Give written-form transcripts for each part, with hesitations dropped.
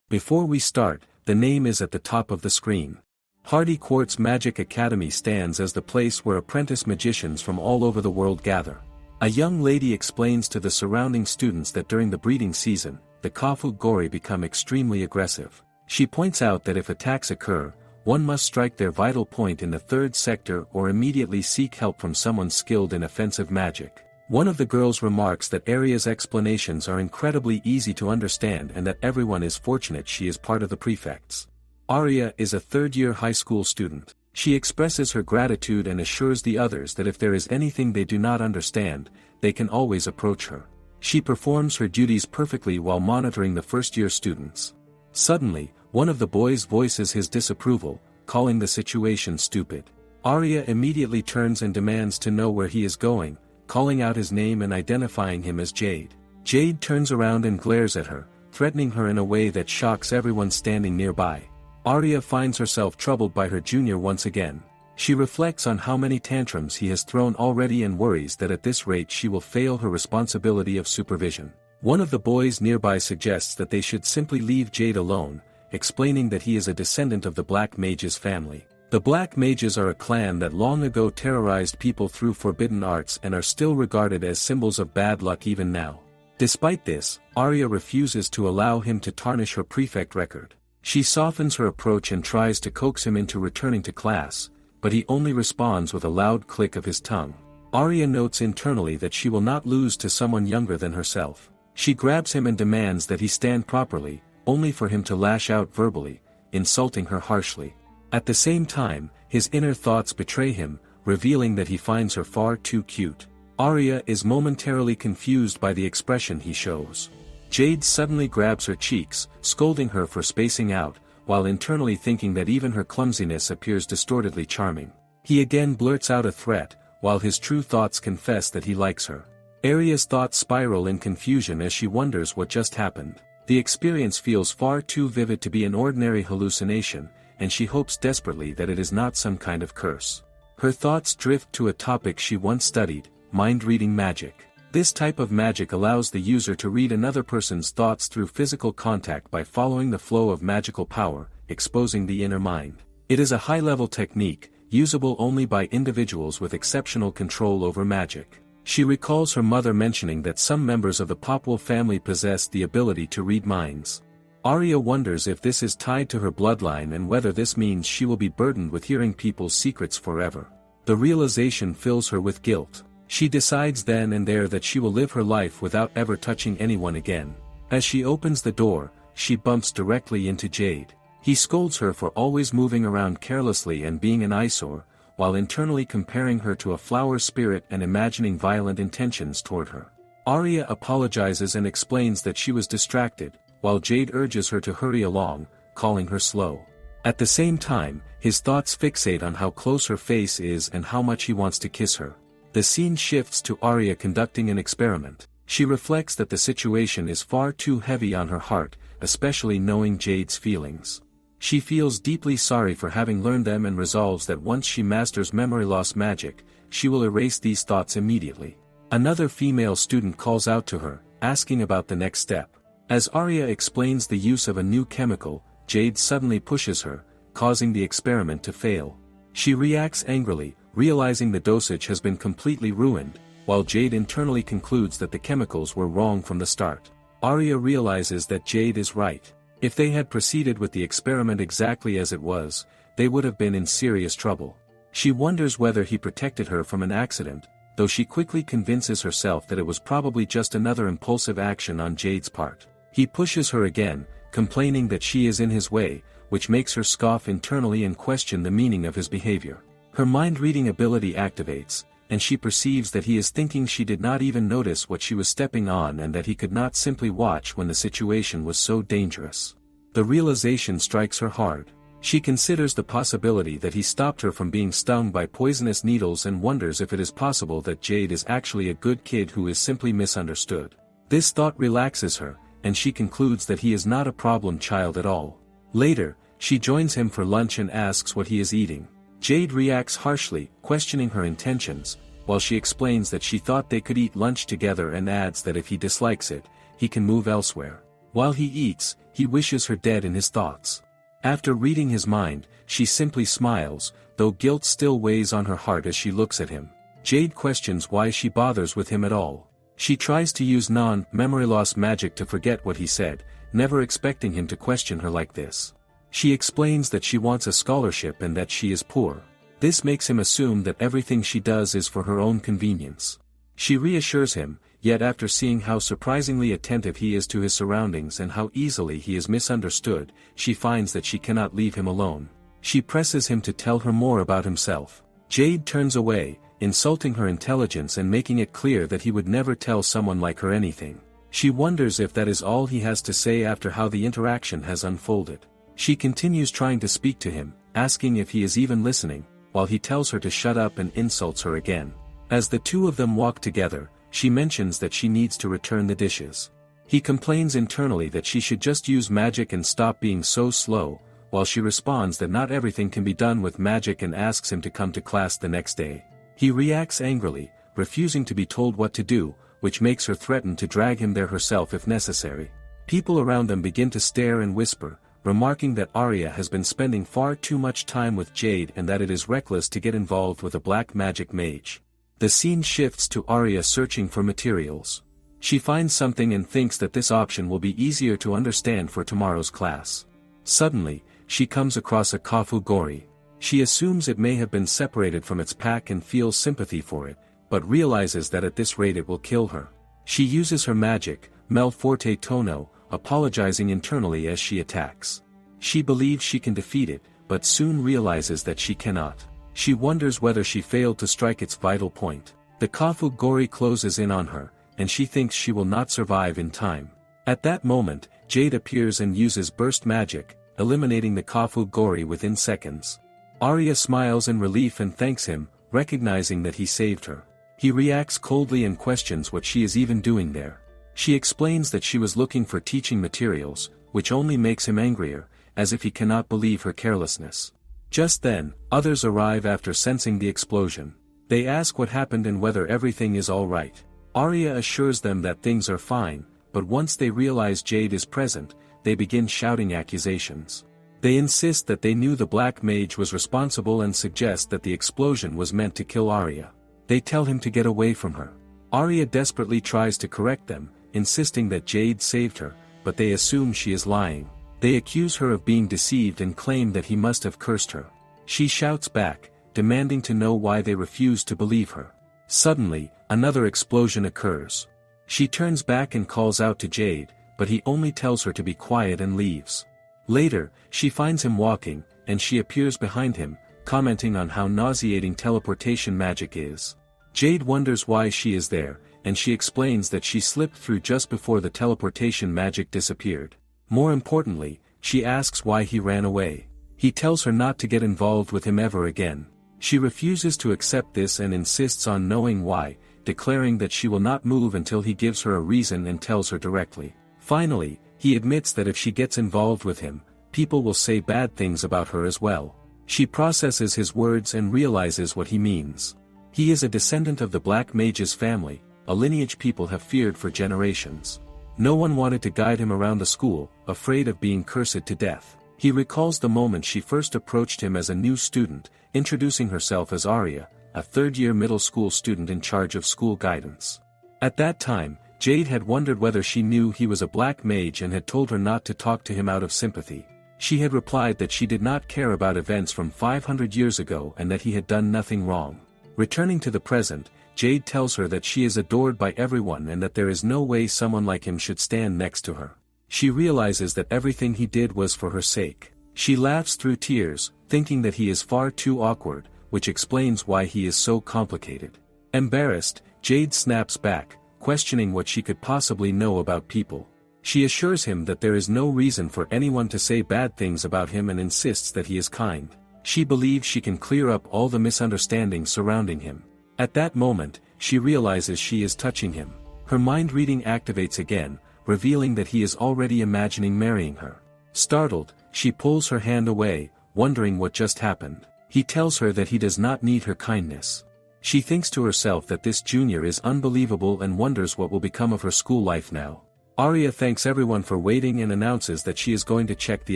Before we start, the name is at the top of the screen. Hardy Quartz Magic Academy stands as the place where apprentice magicians from all over the world gather. A young lady explains to the surrounding students that during the breeding season, the Kafu Gori become extremely aggressive. She points out that if attacks occur, one must strike their vital point in the third sector or immediately seek help from someone skilled in offensive magic. One of the girls remarks that Aria's explanations are incredibly easy to understand and that everyone is fortunate she is part of the prefects. Aria is a third-year high school student. She expresses her gratitude and assures the others that if there is anything they do not understand, they can always approach her. She performs her duties perfectly while monitoring the first-year students. Suddenly, one of the boys voices his disapproval, calling the situation stupid. Aria immediately turns and demands to know where he is going, calling out his name and identifying him as Jade. Jade turns around and glares at her, threatening her in a way that shocks everyone standing nearby. Aria finds herself troubled by her junior once again. She reflects on how many tantrums he has thrown already and worries that at this rate she will fail her responsibility of supervision. One of the boys nearby suggests that they should simply leave Jade alone, explaining that he is a descendant of the Black Mages family. The Black Mages are a clan that long ago terrorized people through forbidden arts and are still regarded as symbols of bad luck even now. Despite this, Aria refuses to allow him to tarnish her prefect record. She softens her approach and tries to coax him into returning to class, but he only responds with a loud click of his tongue. Aria notes internally that she will not lose to someone younger than herself. She grabs him and demands that he stand properly, only for him to lash out verbally, insulting her harshly. At the same time, his inner thoughts betray him, revealing that he finds her far too cute. Aria is momentarily confused by the expression he shows. Jade suddenly grabs her cheeks, scolding her for spacing out, while internally thinking that even her clumsiness appears distortedly charming. He again blurts out a threat, while his true thoughts confess that he likes her. Aria's thoughts spiral in confusion as she wonders what just happened. The experience feels far too vivid to be an ordinary hallucination, and she hopes desperately that it is not some kind of curse. Her thoughts drift to a topic she once studied, mind-reading magic. This type of magic allows the user to read another person's thoughts through physical contact by following the flow of magical power, exposing the inner mind. It is a high-level technique, usable only by individuals with exceptional control over magic. She recalls her mother mentioning that some members of the Popwell family possess the ability to read minds. Aria wonders if this is tied to her bloodline and whether this means she will be burdened with hearing people's secrets forever. The realization fills her with guilt. She decides then and there that she will live her life without ever touching anyone again. As she opens the door, she bumps directly into Jade. He scolds her for always moving around carelessly and being an eyesore, while internally comparing her to a flower spirit and imagining violent intentions toward her. Aria apologizes and explains that she was distracted, while Jade urges her to hurry along, calling her slow. At the same time, his thoughts fixate on how close her face is and how much he wants to kiss her. The scene shifts to Aria conducting an experiment. She reflects that the situation is far too heavy on her heart, especially knowing Jade's feelings. She feels deeply sorry for having learned them and resolves that once she masters memory loss magic, she will erase these thoughts immediately. Another female student calls out to her, asking about the next step. As Aria explains the use of a new chemical, Jade suddenly pushes her, causing the experiment to fail. She reacts angrily, realizing the dosage has been completely ruined, while Jade internally concludes that the chemicals were wrong from the start. Aria realizes that Jade is right. If they had proceeded with the experiment exactly as it was, they would have been in serious trouble. She wonders whether he protected her from an accident, though she quickly convinces herself that it was probably just another impulsive action on Jade's part. He pushes her again, complaining that she is in his way, which makes her scoff internally and question the meaning of his behavior. Her mind-reading ability activates, and she perceives that he is thinking she did not even notice what she was stepping on and that he could not simply watch when the situation was so dangerous. The realization strikes her hard. She considers the possibility that he stopped her from being stung by poisonous needles and wonders if it is possible that Jade is actually a good kid who is simply misunderstood. This thought relaxes her, and she concludes that he is not a problem child at all. Later, she joins him for lunch and asks what he is eating. Jade reacts harshly, questioning her intentions, while she explains that she thought they could eat lunch together and adds that if he dislikes it, he can move elsewhere. While he eats, he wishes her dead in his thoughts. After reading his mind, she simply smiles, though guilt still weighs on her heart as she looks at him. Jade questions why she bothers with him at all. She tries to use non-memory loss magic to forget what he said, never expecting him to question her like this. She explains that she wants a scholarship and that she is poor. This makes him assume that everything she does is for her own convenience. She reassures him, yet after seeing how surprisingly attentive he is to his surroundings and how easily he is misunderstood, she finds that she cannot leave him alone. She presses him to tell her more about himself. Jade turns away, insulting her intelligence and making it clear that he would never tell someone like her anything. She wonders if that is all he has to say after how the interaction has unfolded. She continues trying to speak to him, asking if he is even listening, while he tells her to shut up and insults her again. As the two of them walk together, she mentions that she needs to return the dishes. He complains internally that she should just use magic and stop being so slow, while she responds that not everything can be done with magic and asks him to come to class the next day. He reacts angrily, refusing to be told what to do, which makes her threaten to drag him there herself if necessary. People around them begin to stare and whisper, remarking that Arya has been spending far too much time with Jade and that it is reckless to get involved with a black magic mage. The scene shifts to Arya searching for materials. She finds something and thinks that this option will be easier to understand for tomorrow's class. Suddenly, she comes across a kafu gori. She assumes it may have been separated from its pack and feels sympathy for it, but realizes that at this rate it will kill her. She uses her magic, Mel Forte Tono, apologizing internally as she attacks. She believes she can defeat it, but soon realizes that she cannot. She wonders whether she failed to strike its vital point. The kafu gori closes in on her, and she thinks she will not survive in time. At that moment, Jade appears and uses burst magic, eliminating the kafu gori within seconds. Arya smiles in relief and thanks him, recognizing that he saved her. He reacts coldly and questions what she is even doing there. She explains that she was looking for teaching materials, which only makes him angrier, as if he cannot believe her carelessness. Just then, others arrive after sensing the explosion. They ask what happened and whether everything is all right. Arya assures them that things are fine, but once they realize Jade is present, they begin shouting accusations. They insist that they knew the black mage was responsible and suggest that the explosion was meant to kill Arya. They tell him to get away from her. Arya desperately tries to correct them, insisting that Jade saved her, but they assume she is lying. They accuse her of being deceived and claim that he must have cursed her. She shouts back, demanding to know why they refuse to believe her. Suddenly, another explosion occurs. She turns back and calls out to Jade, but he only tells her to be quiet and leaves. Later, she finds him walking, and she appears behind him, commenting on how nauseating teleportation magic is. Jade wonders why she is there, and she explains that she slipped through just before the teleportation magic disappeared. More importantly, she asks why he ran away. He tells her not to get involved with him ever again. She refuses to accept this and insists on knowing why, declaring that she will not move until he gives her a reason and tells her directly. Finally, he admits that if she gets involved with him, people will say bad things about her as well. She processes his words and realizes what he means. He is a descendant of the Black Mage's family, a lineage people have feared for generations. No one wanted to guide him around the school, afraid of being cursed to death. He recalls the moment she first approached him as a new student, introducing herself as Arya, a third-year middle school student in charge of school guidance. At that time, Jade had wondered whether she knew he was a black mage and had told her not to talk to him out of sympathy. She had replied that she did not care about events from 500 years ago and that he had done nothing wrong. Returning to the present, Jade tells her that she is adored by everyone and that there is no way someone like him should stand next to her. She realizes that everything he did was for her sake. She laughs through tears, thinking that he is far too awkward, which explains why he is so complicated. Embarrassed, Jade snaps back, questioning what she could possibly know about people. She assures him that there is no reason for anyone to say bad things about him and insists that he is kind. She believes she can clear up all the misunderstandings surrounding him. At that moment, she realizes she is touching him. Her mind reading activates again, revealing that he is already imagining marrying her. Startled, she pulls her hand away, wondering what just happened. He tells her that he does not need her kindness. She thinks to herself that this junior is unbelievable and wonders what will become of her school life now. Arya thanks everyone for waiting and announces that she is going to check the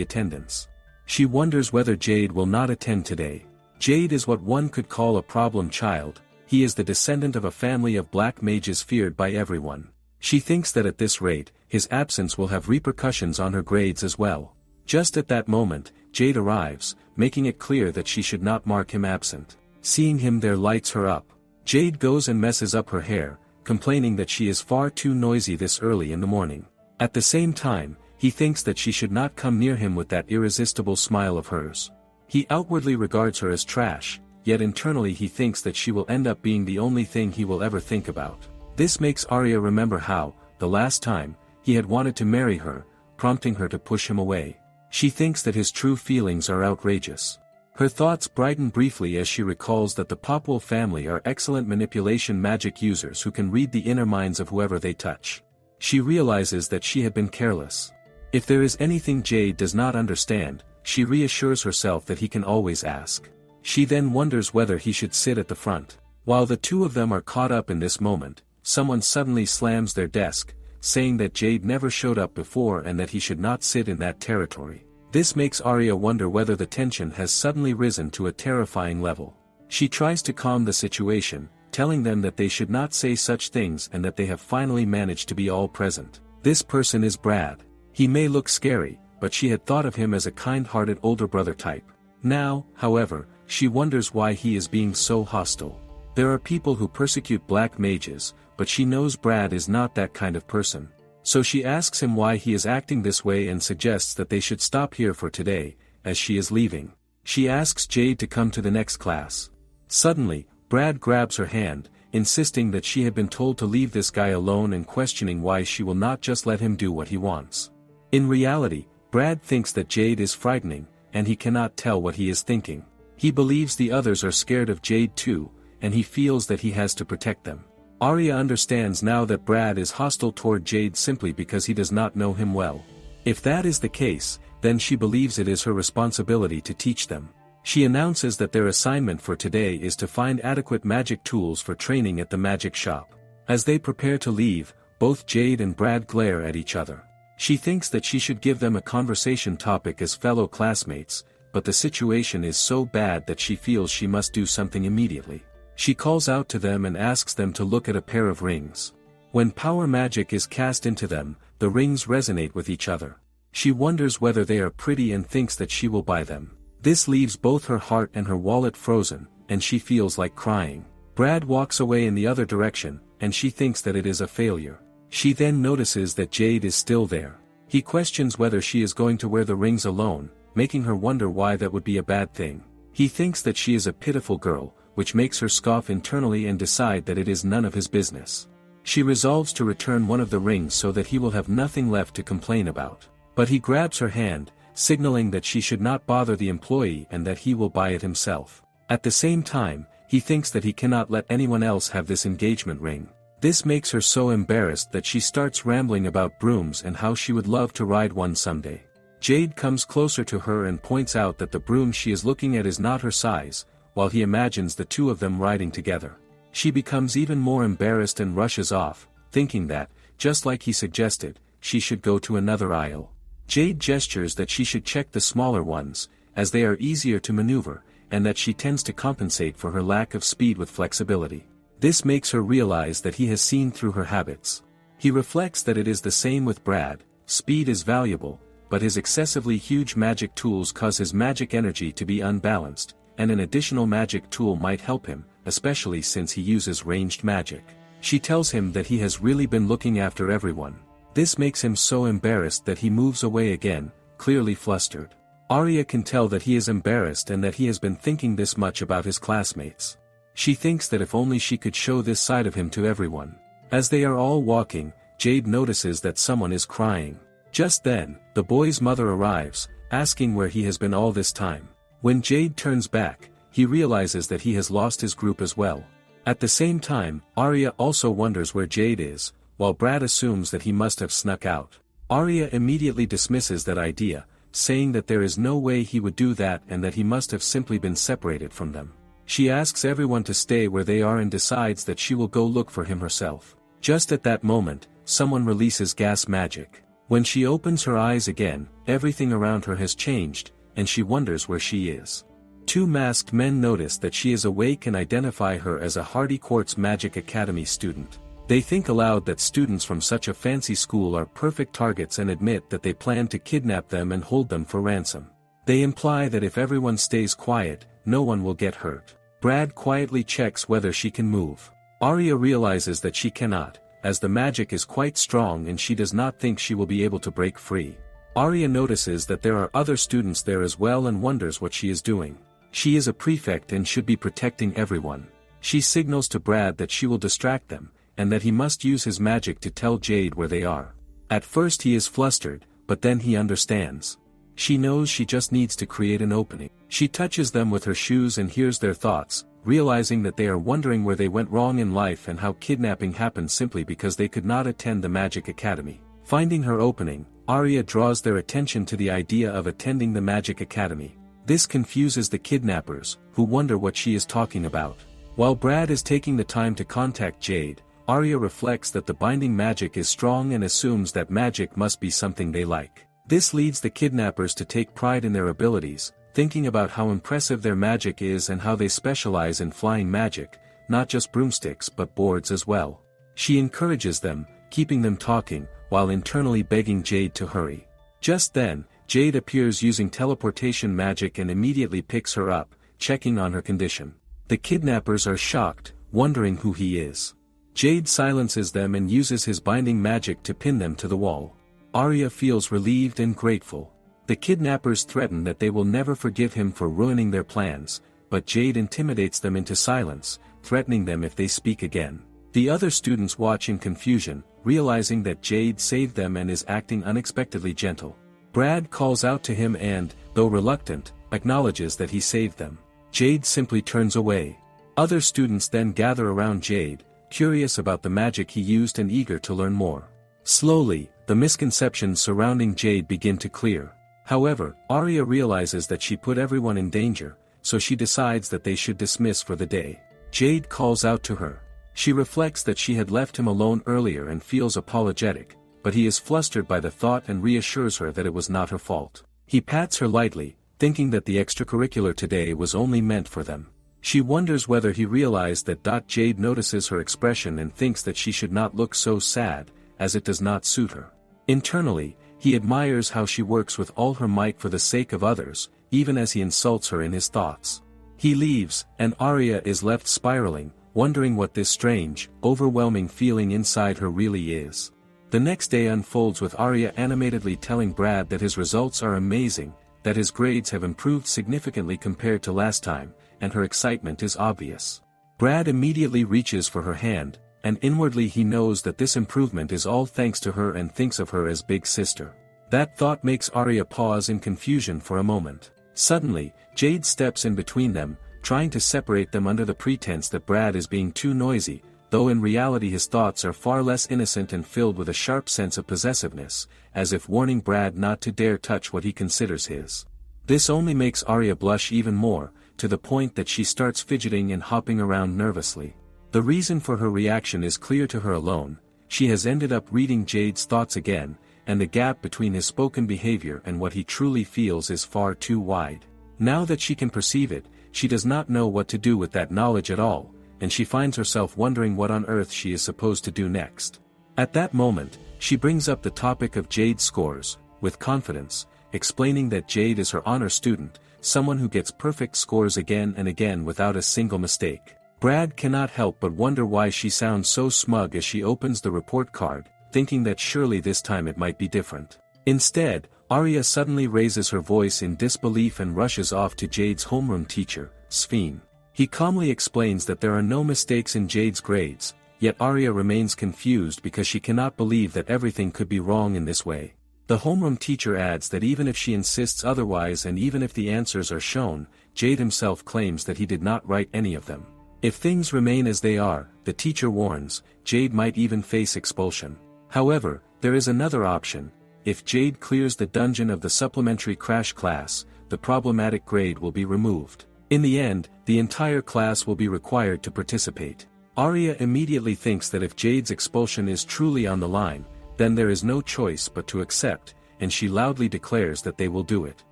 attendance. She wonders whether Jade will not attend today. Jade is what one could call a problem child. He is the descendant of a family of black mages feared by everyone. She thinks that at this rate, his absence will have repercussions on her grades as well. Just at that moment, Jade arrives, making it clear that she should not mark him absent. Seeing him there lights her up. Jade goes and messes up her hair, complaining that she is far too noisy this early in the morning. At the same time, he thinks that she should not come near him with that irresistible smile of hers. He outwardly regards her as trash, yet internally he thinks that she will end up being the only thing he will ever think about. This makes Arya remember how, the last time, he had wanted to marry her, prompting her to push him away. She thinks that his true feelings are outrageous. Her thoughts brighten briefly as she recalls that the Popwell family are excellent manipulation magic users who can read the inner minds of whoever they touch. She realizes that she had been careless. If there is anything Jade does not understand, she reassures herself that he can always ask. She then wonders whether he should sit at the front. While the two of them are caught up in this moment, someone suddenly slams their desk, saying that Jade never showed up before and that he should not sit in that territory. This makes Arya wonder whether the tension has suddenly risen to a terrifying level. She tries to calm the situation, telling them that they should not say such things and that they have finally managed to be all present. This person is Brad. He may look scary, but she had thought of him as a kind-hearted older brother type. Now, however, she wonders why he is being so hostile. There are people who persecute black mages, but she knows Brad is not that kind of person. So she asks him why he is acting this way and suggests that they should stop here for today, as she is leaving. She asks Jade to come to the next class. Suddenly, Brad grabs her hand, insisting that she had been told to leave this guy alone and questioning why she will not just let him do what he wants. In reality, Brad thinks that Jade is frightening, and he cannot tell what he is thinking. He believes the others are scared of Jade too, and he feels that he has to protect them. Arya understands now that Brad is hostile toward Jade simply because he does not know him well. If that is the case, then she believes it is her responsibility to teach them. She announces that their assignment for today is to find adequate magic tools for training at the magic shop. As they prepare to leave, both Jade and Brad glare at each other. She thinks that she should give them a conversation topic as fellow classmates, but the situation is so bad that she feels she must do something immediately. She calls out to them and asks them to look at a pair of rings. When power magic is cast into them, the rings resonate with each other. She wonders whether they are pretty and thinks that she will buy them. This leaves both her heart and her wallet frozen, and she feels like crying. Brad walks away in the other direction, and she thinks that it is a failure. She then notices that Jade is still there. He questions whether she is going to wear the rings alone, making her wonder why that would be a bad thing. He thinks that she is a pitiful girl, which makes her scoff internally and decide that it is none of his business. She resolves to return one of the rings so that he will have nothing left to complain about. But he grabs her hand, signaling that she should not bother the employee and that he will buy it himself. At the same time, he thinks that he cannot let anyone else have this engagement ring. This makes her so embarrassed that she starts rambling about brooms and how she would love to ride one someday. Jade comes closer to her and points out that the broom she is looking at is not her size, while he imagines the two of them riding together. She becomes even more embarrassed and rushes off, thinking that, just like he suggested, she should go to another aisle. Jade gestures that she should check the smaller ones, as they are easier to maneuver, and that she tends to compensate for her lack of speed with flexibility. This makes her realize that he has seen through her habits. He reflects that it is the same with Brad. Speed is valuable, but his excessively huge magic tools cause his magic energy to be unbalanced, and an additional magic tool might help him, especially since he uses ranged magic. She tells him that he has really been looking after everyone. This makes him so embarrassed that he moves away again, clearly flustered. Arya can tell that he is embarrassed and that he has been thinking this much about his classmates. She thinks that if only she could show this side of him to everyone. As they are all walking, Jade notices that someone is crying. Just then, the boy's mother arrives, asking where he has been all this time. When Jade turns back, he realizes that he has lost his group as well. At the same time, Arya also wonders where Jade is, while Brad assumes that he must have snuck out. Arya immediately dismisses that idea, saying that there is no way he would do that and that he must have simply been separated from them. She asks everyone to stay where they are and decides that she will go look for him herself. Just at that moment, someone releases gas magic. When she opens her eyes again, everything around her has changed, and she wonders where she is. Two masked men notice that she is awake and identify her as a Hardy Quartz Magic Academy student. They think aloud that students from such a fancy school are perfect targets and admit that they plan to kidnap them and hold them for ransom. They imply that if everyone stays quiet, no one will get hurt. Brad quietly checks whether she can move. Arya realizes that she cannot, as the magic is quite strong and she does not think she will be able to break free. Arya notices that there are other students there as well and wonders what she is doing. She is a prefect and should be protecting everyone. She signals to Brad that she will distract them, and that he must use his magic to tell Jade where they are. At first he is flustered, but then he understands. She knows she just needs to create an opening. She touches them with her shoes and hears their thoughts, realizing that they are wondering where they went wrong in life and how kidnapping happened simply because they could not attend the Magic Academy. Finding her opening, Arya draws their attention to the idea of attending the Magic Academy. This confuses the kidnappers, who wonder what she is talking about. While Brad is taking the time to contact Jade, Arya reflects that the binding magic is strong and assumes that magic must be something they like. This leads the kidnappers to take pride in their abilities, thinking about how impressive their magic is and how they specialize in flying magic, not just broomsticks but boards as well. She encourages them, keeping them talking, while internally begging Jade to hurry. Just then, Jade appears using teleportation magic and immediately picks her up, checking on her condition. The kidnappers are shocked, wondering who he is. Jade silences them and uses his binding magic to pin them to the wall. Arya feels relieved and grateful. The kidnappers threaten that they will never forgive him for ruining their plans, but Jade intimidates them into silence, threatening them if they speak again. The other students watch in confusion, realizing that Jade saved them and is acting unexpectedly gentle. Brad calls out to him and, though reluctant, acknowledges that he saved them. Jade simply turns away. Other students then gather around Jade, curious about the magic he used and eager to learn more. Slowly, the misconceptions surrounding Jade begin to clear. However, Arya realizes that she put everyone in danger, so she decides that they should dismiss for the day. Jade calls out to her. She reflects that she had left him alone earlier and feels apologetic, but he is flustered by the thought and reassures her that it was not her fault. He pats her lightly, thinking that the extracurricular today was only meant for them. She wonders whether he realized that. Jade notices her expression and thinks that she should not look so sad, as it does not suit her. Internally, he admires how she works with all her might for the sake of others, even as he insults her in his thoughts. He leaves, and Arya is left spiraling, wondering what this strange, overwhelming feeling inside her really is. The next day unfolds with Arya animatedly telling Brad that his results are amazing, that his grades have improved significantly compared to last time, and her excitement is obvious. Brad immediately reaches for her hand, and inwardly he knows that this improvement is all thanks to her and thinks of her as big sister. That thought makes Arya pause in confusion for a moment. Suddenly, Jade steps in between them, trying to separate them under the pretense that Brad is being too noisy, though in reality his thoughts are far less innocent and filled with a sharp sense of possessiveness, as if warning Brad not to dare touch what he considers his. This only makes Arya blush even more, to the point that she starts fidgeting and hopping around nervously. The reason for her reaction is clear to her alone. She has ended up reading Jade's thoughts again, and the gap between his spoken behavior and what he truly feels is far too wide. Now that she can perceive it, she does not know what to do with that knowledge at all, and she finds herself wondering what on earth she is supposed to do next. At that moment, she brings up the topic of Jade's scores, with confidence, explaining that Jade is her honor student, someone who gets perfect scores again and again without a single mistake. Brad cannot help but wonder why she sounds so smug as she opens the report card, thinking that surely this time it might be different. Instead, Arya suddenly raises her voice in disbelief and rushes off to Jade's homeroom teacher, Sphene. He calmly explains that there are no mistakes in Jade's grades, yet Arya remains confused because she cannot believe that everything could be wrong in this way. The homeroom teacher adds that even if she insists otherwise and even if the answers are shown, Jade himself claims that he did not write any of them. If things remain as they are, the teacher warns, Jade might even face expulsion. However, there is another option. If Jade clears the dungeon of the supplementary crash class, the problematic grade will be removed. In the end, the entire class will be required to participate. Arya immediately thinks that if Jade's expulsion is truly on the line, then there is no choice but to accept, and she loudly declares that they will do it.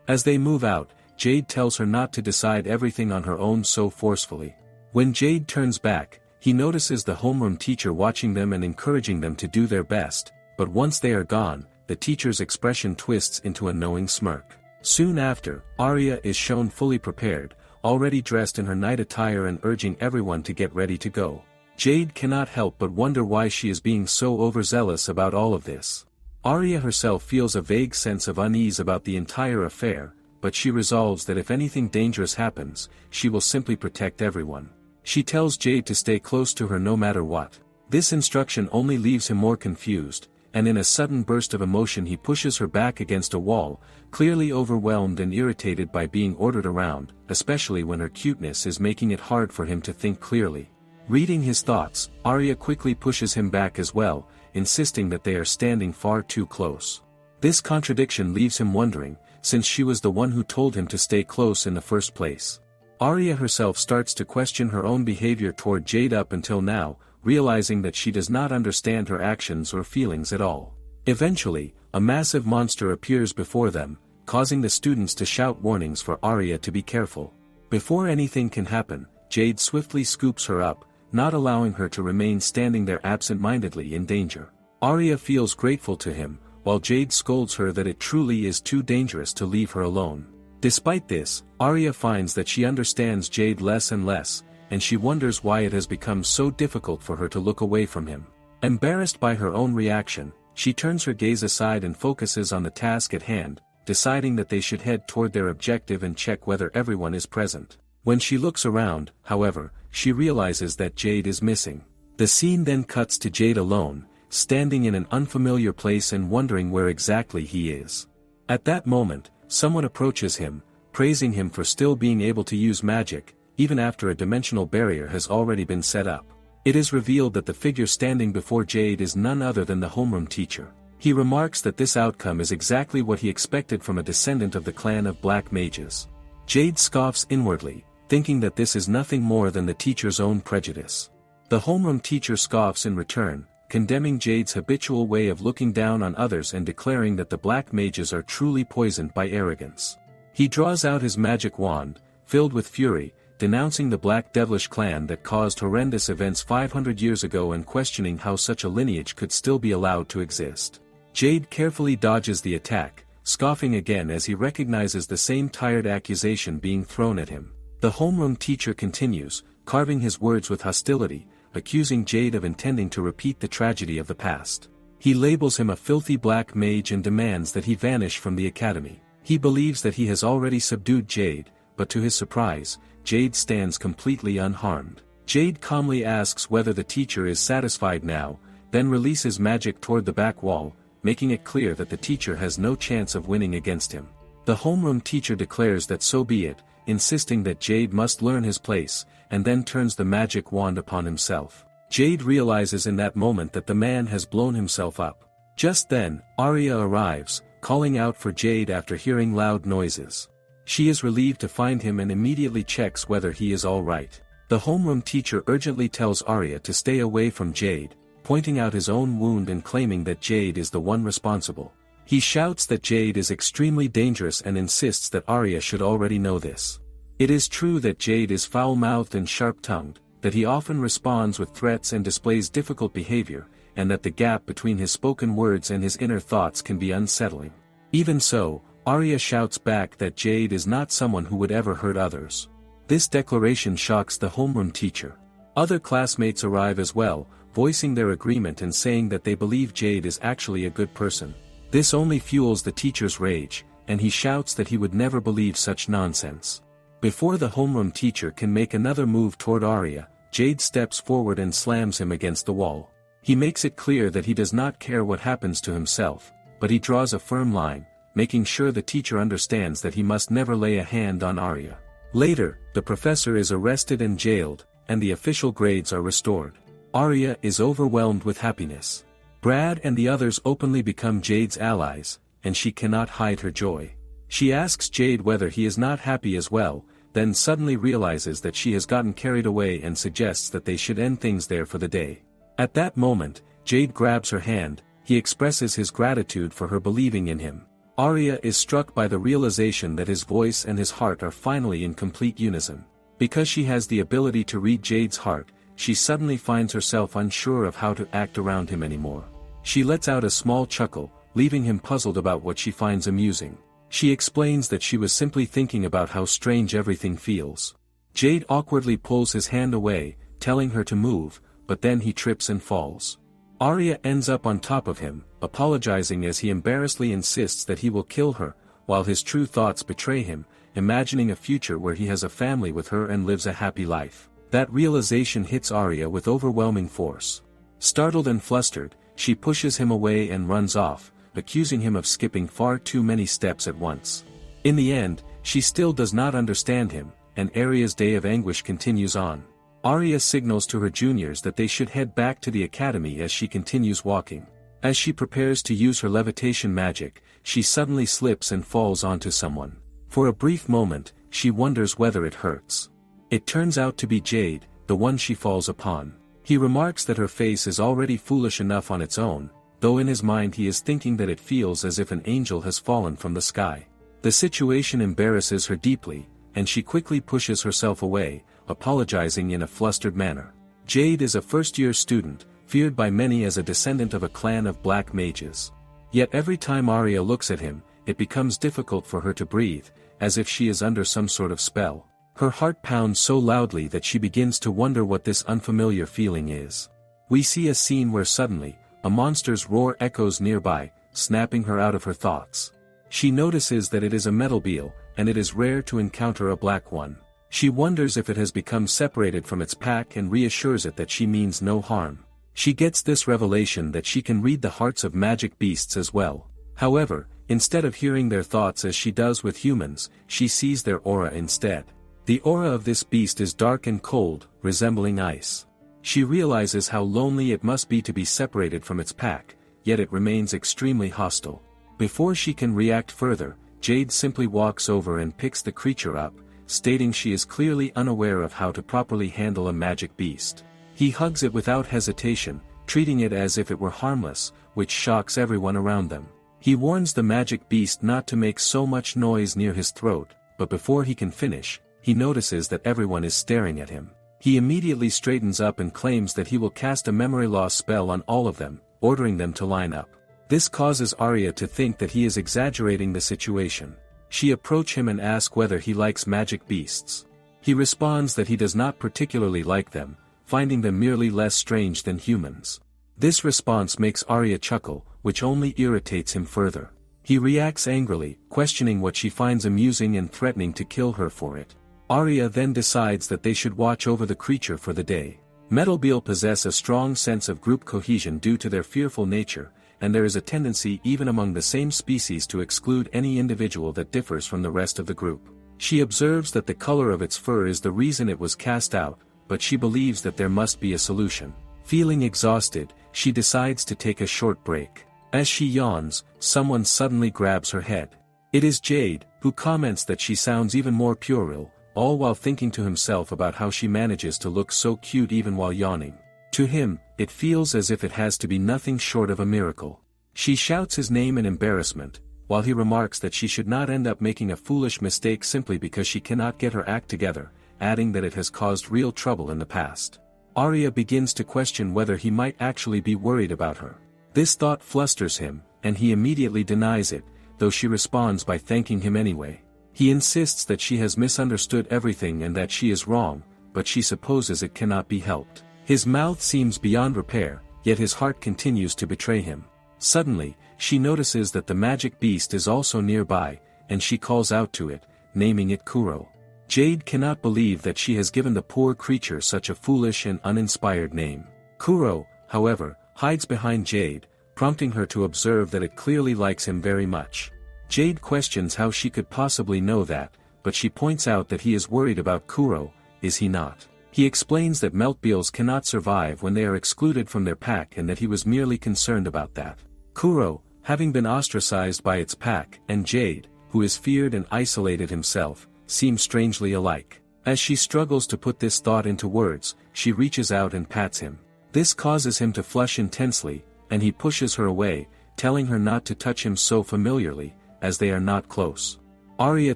As they move out, Jade tells her not to decide everything on her own so forcefully. When Jade turns back, he notices the homeroom teacher watching them and encouraging them to do their best, but once they are gone, the teacher's expression twists into a knowing smirk. Soon after, Arya is shown fully prepared, already dressed in her night attire and urging everyone to get ready to go. Jade cannot help but wonder why she is being so overzealous about all of this. Arya herself feels a vague sense of unease about the entire affair, but she resolves that if anything dangerous happens, she will simply protect everyone. She tells Jade to stay close to her no matter what. This instruction only leaves him more confused, and in a sudden burst of emotion he pushes her back against a wall, clearly overwhelmed and irritated by being ordered around, especially when her cuteness is making it hard for him to think clearly. Reading his thoughts, Arya quickly pushes him back as well, insisting that they are standing far too close. This contradiction leaves him wondering, since she was the one who told him to stay close in the first place. Arya herself starts to question her own behavior toward Jade up until now, realizing that she does not understand her actions or feelings at all. Eventually, a massive monster appears before them, causing the students to shout warnings for Arya to be careful. Before anything can happen, Jade swiftly scoops her up, not allowing her to remain standing there absent-mindedly in danger. Arya feels grateful to him, while Jade scolds her that it truly is too dangerous to leave her alone. Despite this, Arya finds that she understands Jade less and less, and she wonders why it has become so difficult for her to look away from him. Embarrassed by her own reaction, she turns her gaze aside and focuses on the task at hand, deciding that they should head toward their objective and check whether everyone is present. When she looks around, however, she realizes that Jade is missing. The scene then cuts to Jade alone, standing in an unfamiliar place and wondering where exactly he is. At that moment, someone approaches him, praising him for still being able to use magic, even after a dimensional barrier has already been set up. It is revealed that the figure standing before Jade is none other than the homeroom teacher. He remarks that this outcome is exactly what he expected from a descendant of the clan of Black Mages. Jade scoffs inwardly, thinking that this is nothing more than the teacher's own prejudice. The homeroom teacher scoffs in return, condemning Jade's habitual way of looking down on others and declaring that the Black Mages are truly poisoned by arrogance. He draws out his magic wand, filled with fury, denouncing the Black Devilish clan that caused horrendous events 500 years ago and questioning how such a lineage could still be allowed to exist. Jade carefully dodges the attack, scoffing again as he recognizes the same tired accusation being thrown at him. The homeroom teacher continues, carving his words with hostility, accusing Jade of intending to repeat the tragedy of the past. He labels him a filthy black mage and demands that he vanish from the academy. He believes that he has already subdued Jade, but to his surprise, Jade stands completely unharmed. Jade calmly asks whether the teacher is satisfied now, then releases magic toward the back wall, making it clear that the teacher has no chance of winning against him. The homeroom teacher declares that so be it, insisting that Jade must learn his place, and then turns the magic wand upon himself. Jade realizes in that moment that the man has blown himself up. Just then, Arya arrives, calling out for Jade after hearing loud noises. She is relieved to find him and immediately checks whether he is all right. The homeroom teacher urgently tells Arya to stay away from Jade, pointing out his own wound and claiming that Jade is the one responsible. He shouts that Jade is extremely dangerous and insists that Arya should already know this. It is true that Jade is foul-mouthed and sharp-tongued, that he often responds with threats and displays difficult behavior, and that the gap between his spoken words and his inner thoughts can be unsettling. Even so, Arya shouts back that Jade is not someone who would ever hurt others. This declaration shocks the homeroom teacher. Other classmates arrive as well, voicing their agreement and saying that they believe Jade is actually a good person. This only fuels the teacher's rage, and he shouts that he would never believe such nonsense. Before the homeroom teacher can make another move toward Arya, Jade steps forward and slams him against the wall. He makes it clear that he does not care what happens to himself, but he draws a firm line, making sure the teacher understands that he must never lay a hand on Arya. Later, the professor is arrested and jailed, and the official grades are restored. Arya is overwhelmed with happiness. Brad and the others openly become Jade's allies, and she cannot hide her joy. She asks Jade whether he is not happy as well, then suddenly realizes that she has gotten carried away and suggests that they should end things there for the day. At that moment, Jade grabs her hand. He expresses his gratitude for her believing in him. Arya is struck by the realization that his voice and his heart are finally in complete unison. Because she has the ability to read Jade's heart, she suddenly finds herself unsure of how to act around him anymore. She lets out a small chuckle, leaving him puzzled about what she finds amusing. She explains that she was simply thinking about how strange everything feels. Jade awkwardly pulls his hand away, telling her to move, but then he trips and falls. Arya ends up on top of him, apologizing as he embarrassedly insists that he will kill her, while his true thoughts betray him, imagining a future where he has a family with her and lives a happy life. That realization hits Arya with overwhelming force. Startled and flustered, she pushes him away and runs off, accusing him of skipping far too many steps at once. In the end, she still does not understand him, and Arya's day of anguish continues on. Arya signals to her juniors that they should head back to the academy as she continues walking. As she prepares to use her levitation magic, she suddenly slips and falls onto someone. For a brief moment, she wonders whether it hurts. It turns out to be Jade, the one she falls upon. He remarks that her face is already foolish enough on its own, though in his mind he is thinking that it feels as if an angel has fallen from the sky. The situation embarrasses her deeply, and she quickly pushes herself away, apologizing in a flustered manner. Jade is a first-year student, feared by many as a descendant of a clan of black mages. Yet every time Arya looks at him, it becomes difficult for her to breathe, as if she is under some sort of spell. Her heart pounds so loudly that she begins to wonder what this unfamiliar feeling is. We see a scene where suddenly, a monster's roar echoes nearby, snapping her out of her thoughts. She notices that it is a metalbeal, and it is rare to encounter a black one. She wonders if it has become separated from its pack and reassures it that she means no harm. She gets this revelation that she can read the hearts of magic beasts as well. However, instead of hearing their thoughts as she does with humans, she sees their aura instead. The aura of this beast is dark and cold, resembling ice. She realizes how lonely it must be to be separated from its pack, yet it remains extremely hostile. Before she can react further, Jade simply walks over and picks the creature up, stating she is clearly unaware of how to properly handle a magic beast. He hugs it without hesitation, treating it as if it were harmless, which shocks everyone around them. He warns the magic beast not to make so much noise near his throat, but before he can finish, he notices that everyone is staring at him. He immediately straightens up and claims that he will cast a memory loss spell on all of them, ordering them to line up. This causes Arya to think that he is exaggerating the situation. She approaches him and asks whether he likes magic beasts. He responds that he does not particularly like them, finding them merely less strange than humans. This response makes Arya chuckle, which only irritates him further. He reacts angrily, questioning what she finds amusing and threatening to kill her for it. Arya then decides that they should watch over the creature for the day. Metalbeal possess a strong sense of group cohesion due to their fearful nature, and there is a tendency even among the same species to exclude any individual that differs from the rest of the group. She observes that the color of its fur is the reason it was cast out, but she believes that there must be a solution. Feeling exhausted, she decides to take a short break. As she yawns, someone suddenly grabs her head. It is Jade, who comments that she sounds even more puerile, all while thinking to himself about how she manages to look so cute even while yawning. To him, it feels as if it has to be nothing short of a miracle. She shouts his name in embarrassment, while he remarks that she should not end up making a foolish mistake simply because she cannot get her act together, adding that it has caused real trouble in the past. Arya begins to question whether he might actually be worried about her. This thought flusters him, and he immediately denies it, though she responds by thanking him anyway. He insists that she has misunderstood everything and that she is wrong, but she supposes it cannot be helped. His mouth seems beyond repair, yet his heart continues to betray him. Suddenly, she notices that the magic beast is also nearby, and she calls out to it, naming it Kuro. Jade cannot believe that she has given the poor creature such a foolish and uninspired name. Kuro, however, hides behind Jade, prompting her to observe that it clearly likes him very much. Jade questions how she could possibly know that, but she points out that he is worried about Kuro, is he not? He explains that Meltbeals cannot survive when they are excluded from their pack and that he was merely concerned about that. Kuro, having been ostracized by its pack, and Jade, who is feared and isolated himself, seem strangely alike. As she struggles to put this thought into words, she reaches out and pats him. This causes him to flush intensely, and he pushes her away, telling her not to touch him so familiarly, as they are not close. Arya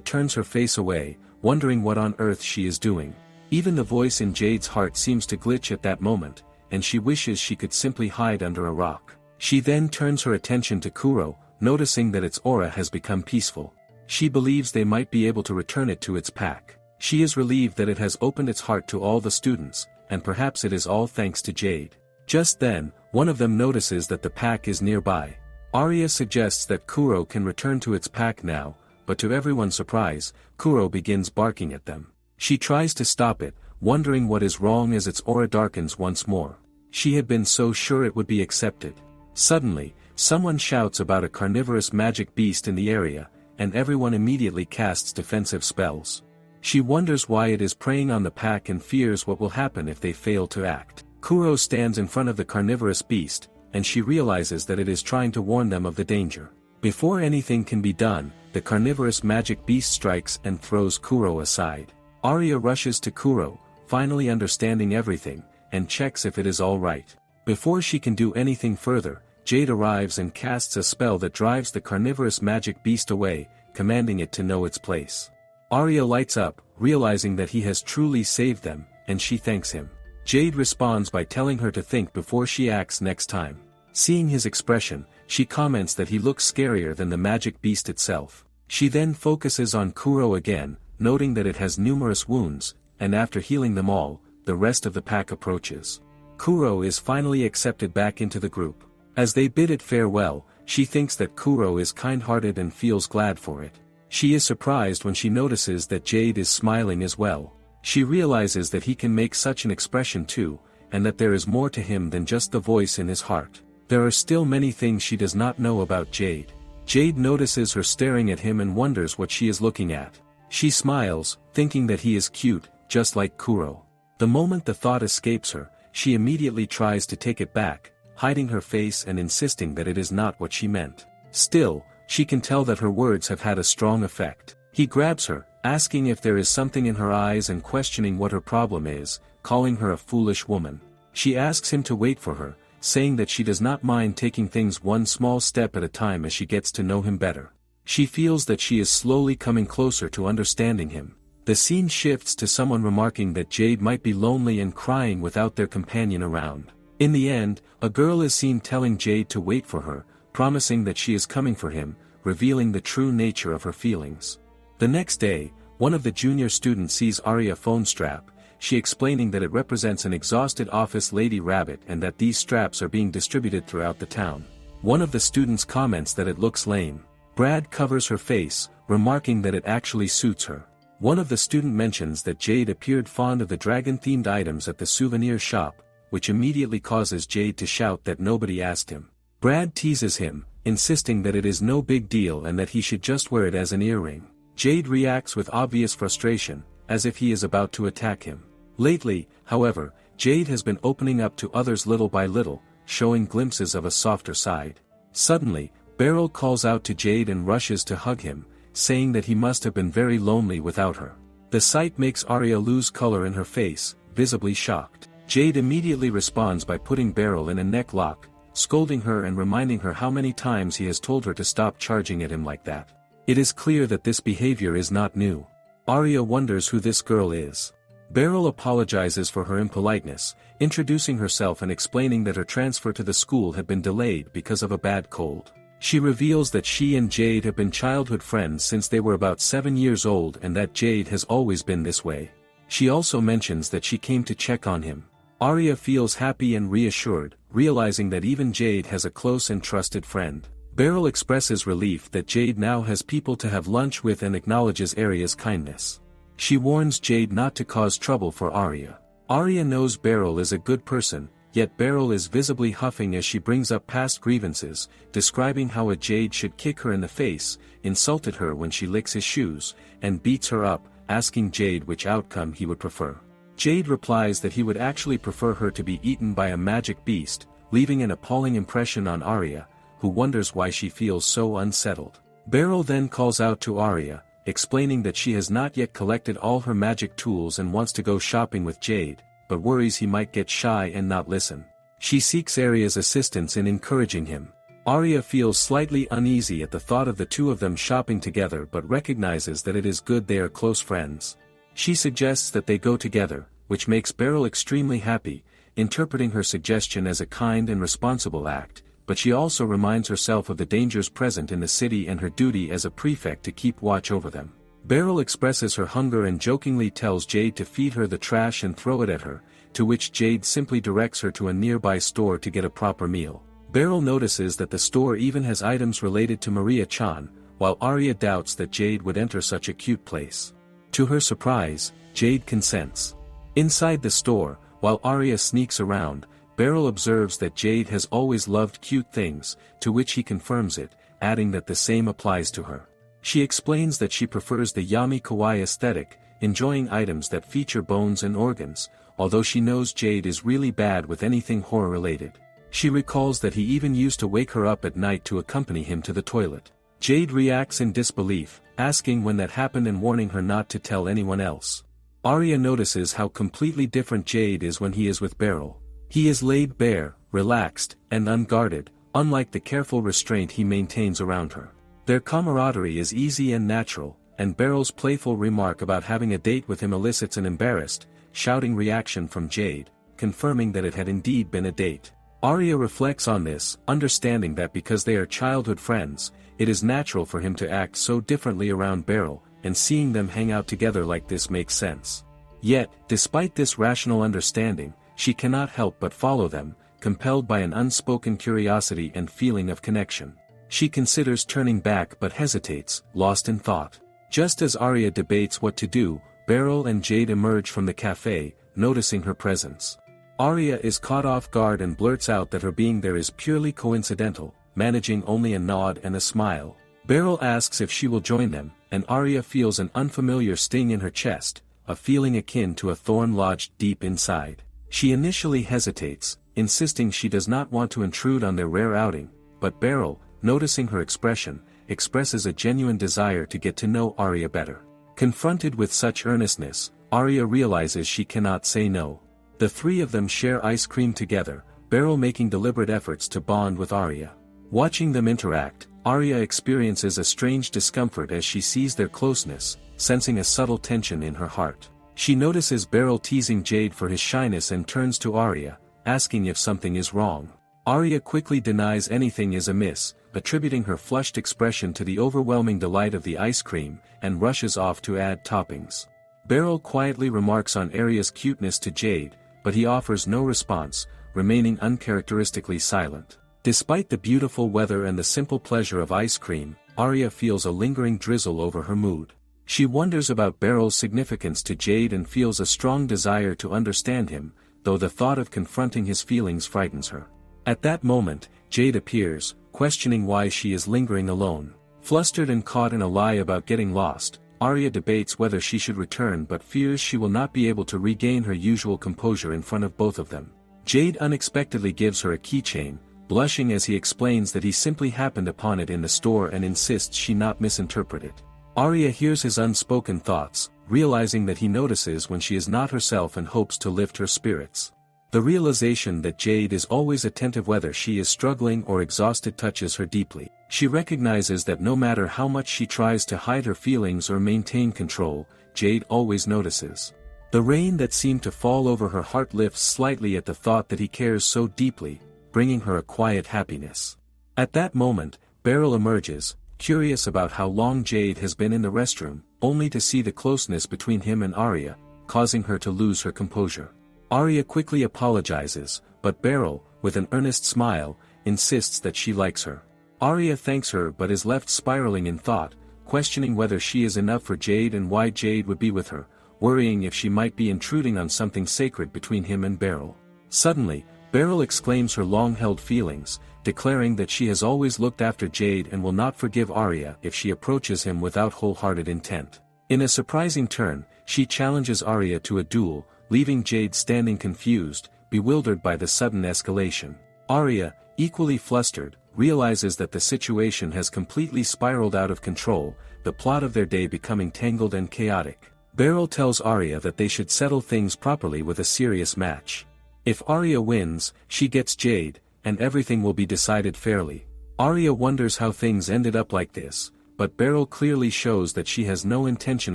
turns her face away, wondering what on earth she is doing. Even the voice in Jade's heart seems to glitch at that moment, and she wishes she could simply hide under a rock. She then turns her attention to Kuro, noticing that its aura has become peaceful. She believes they might be able to return it to its pack. She is relieved that it has opened its heart to all the students, and perhaps it is all thanks to Jade. Just then, one of them notices that the pack is nearby. Arya suggests that Kuro can return to its pack now, but to everyone's surprise, Kuro begins barking at them. She tries to stop it, wondering what is wrong as its aura darkens once more. She had been so sure it would be accepted. Suddenly, someone shouts about a carnivorous magic beast in the area, and everyone immediately casts defensive spells. She wonders why it is preying on the pack and fears what will happen if they fail to act. Kuro stands in front of the carnivorous beast, and she realizes that it is trying to warn them of the danger. Before anything can be done, the carnivorous magic beast strikes and throws Kuro aside. Arya rushes to Kuro, finally understanding everything, and checks if it is all right. Before she can do anything further, Jade arrives and casts a spell that drives the carnivorous magic beast away, commanding it to know its place. Arya lights up, realizing that he has truly saved them, and she thanks him. Jade responds by telling her to think before she acts next time. Seeing his expression, she comments that he looks scarier than the magic beast itself. She then focuses on Kuro again, noting that it has numerous wounds, and after healing them all, the rest of the pack approaches. Kuro is finally accepted back into the group. As they bid it farewell, she thinks that Kuro is kind-hearted and feels glad for it. She is surprised when she notices that Jade is smiling as well. She realizes that he can make such an expression too, and that there is more to him than just the voice in his heart. There are still many things she does not know about Jade. Jade notices her staring at him and wonders what she is looking at. She smiles, thinking that he is cute, just like Kuro. The moment the thought escapes her, she immediately tries to take it back, hiding her face and insisting that it is not what she meant. Still, she can tell that her words have had a strong effect. He grabs her, asking if there is something in her eyes and questioning what her problem is, calling her a foolish woman. She asks him to wait for her, saying that she does not mind taking things one small step at a time as she gets to know him better. She feels that she is slowly coming closer to understanding him. The scene shifts to someone remarking that Jade might be lonely and crying without their companion around. In the end, a girl is seen telling Jade to wait for her, promising that she is coming for him, revealing the true nature of her feelings. The next day, one of the junior students sees Arya phone strap, she explaining that it represents an exhausted office lady rabbit and that these straps are being distributed throughout the town. One of the students comments that it looks lame. Brad covers her face, remarking that it actually suits her. One of the students mentions that Jade appeared fond of the dragon-themed items at the souvenir shop, which immediately causes Jade to shout that nobody asked him. Brad teases him, insisting that it is no big deal and that he should just wear it as an earring. Jade reacts with obvious frustration, as if he is about to attack him. Lately, however, Jade has been opening up to others little by little, showing glimpses of a softer side. Suddenly, Beryl calls out to Jade and rushes to hug him, saying that he must have been very lonely without her. The sight makes Arya lose color in her face, visibly shocked. Jade immediately responds by putting Beryl in a neck lock, scolding her and reminding her how many times he has told her to stop charging at him like that. It is clear that this behavior is not new. Arya wonders who this girl is. Beryl apologizes for her impoliteness, introducing herself and explaining that her transfer to the school had been delayed because of a bad cold. She reveals that she and Jade have been childhood friends since they were about 7 years old and that Jade has always been this way. She also mentions that she came to check on him. Arya feels happy and reassured, realizing that even Jade has a close and trusted friend. Beryl expresses relief that Jade now has people to have lunch with and acknowledges Arya's kindness. She warns Jade not to cause trouble for Arya. Arya knows Beryl is a good person, yet Beryl is visibly huffing as she brings up past grievances, describing how a Jade should kick her in the face, insulted her when she licks his shoes, and beats her up, asking Jade which outcome he would prefer. Jade replies that he would actually prefer her to be eaten by a magic beast, leaving an appalling impression on Arya, who wonders why she feels so unsettled. Beryl then calls out to Arya, explaining that she has not yet collected all her magic tools and wants to go shopping with Jade, but worries he might get shy and not listen. She seeks Arya's assistance in encouraging him. Arya feels slightly uneasy at the thought of the two of them shopping together but recognizes that it is good they are close friends. She suggests that they go together, which makes Beryl extremely happy, interpreting her suggestion as a kind and responsible act, but she also reminds herself of the dangers present in the city and her duty as a prefect to keep watch over them. Beryl expresses her hunger and jokingly tells Jade to feed her the trash and throw it at her, to which Jade simply directs her to a nearby store to get a proper meal. Beryl notices that the store even has items related to Maria-chan, while Arya doubts that Jade would enter such a cute place. To her surprise, Jade consents. Inside the store, while Arya sneaks around, Beryl observes that Jade has always loved cute things, to which he confirms it, adding that the same applies to her. She explains that she prefers the yami kawaii aesthetic, enjoying items that feature bones and organs, although she knows Jade is really bad with anything horror-related. She recalls that he even used to wake her up at night to accompany him to the toilet. Jade reacts in disbelief, asking when that happened and warning her not to tell anyone else. Arya notices how completely different Jade is when he is with Beryl. He is laid bare, relaxed, and unguarded, unlike the careful restraint he maintains around her. Their camaraderie is easy and natural, and Beryl's playful remark about having a date with him elicits an embarrassed, shouting reaction from Jade, confirming that it had indeed been a date. Arya reflects on this, understanding that because they are childhood friends, it is natural for him to act so differently around Beryl, and seeing them hang out together like this makes sense. Yet, despite this rational understanding, she cannot help but follow them, compelled by an unspoken curiosity and feeling of connection. She considers turning back but hesitates, lost in thought. Just as Arya debates what to do, Beryl and Jade emerge from the cafe, noticing her presence. Arya is caught off guard and blurts out that her being there is purely coincidental, managing only a nod and a smile. Beryl asks if she will join them, and Arya feels an unfamiliar sting in her chest, a feeling akin to a thorn lodged deep inside. She initially hesitates, insisting she does not want to intrude on their rare outing, but Beryl, noticing her expression, expresses a genuine desire to get to know Arya better. Confronted with such earnestness, Arya realizes she cannot say no. The three of them share ice cream together, Beryl making deliberate efforts to bond with Arya. Watching them interact, Arya experiences a strange discomfort as she sees their closeness, sensing a subtle tension in her heart. She notices Beryl teasing Jade for his shyness and turns to Arya, asking if something is wrong. Arya quickly denies anything is amiss, attributing her flushed expression to the overwhelming delight of the ice cream, and rushes off to add toppings. Beryl quietly remarks on Arya's cuteness to Jade, but he offers no response, remaining uncharacteristically silent. Despite the beautiful weather and the simple pleasure of ice cream, Arya feels a lingering drizzle over her mood. She wonders about Beryl's significance to Jade and feels a strong desire to understand him, though the thought of confronting his feelings frightens her. At that moment, Jade appears, questioning why she is lingering alone. Flustered and caught in a lie about getting lost, Arya debates whether she should return but fears she will not be able to regain her usual composure in front of both of them. Jade unexpectedly gives her a keychain, blushing as he explains that he simply happened upon it in the store and insists she not misinterpret it. Arya hears his unspoken thoughts, realizing that he notices when she is not herself and hopes to lift her spirits. The realization that Jade is always attentive whether she is struggling or exhausted touches her deeply. She recognizes that no matter how much she tries to hide her feelings or maintain control, Jade always notices. The rain that seemed to fall over her heart lifts slightly at the thought that he cares so deeply, bringing her a quiet happiness. At that moment, Beryl emerges, curious about how long Jade has been in the restroom, only to see the closeness between him and Arya, causing her to lose her composure. Arya quickly apologizes, but Beryl, with an earnest smile, insists that she likes her. Arya thanks her but is left spiraling in thought, questioning whether she is enough for Jade and why Jade would be with her, worrying if she might be intruding on something sacred between him and Beryl. Suddenly, Beryl exclaims her long-held feelings, declaring that she has always looked after Jade and will not forgive Arya if she approaches him without wholehearted intent. In a surprising turn, she challenges Arya to a duel, leaving Jade standing confused, bewildered by the sudden escalation. Arya, equally flustered, realizes that the situation has completely spiraled out of control, the plot of their day becoming tangled and chaotic. Beryl tells Arya that they should settle things properly with a serious match. If Arya wins, she gets Jade, and everything will be decided fairly. Arya wonders how things ended up like this, but Beryl clearly shows that she has no intention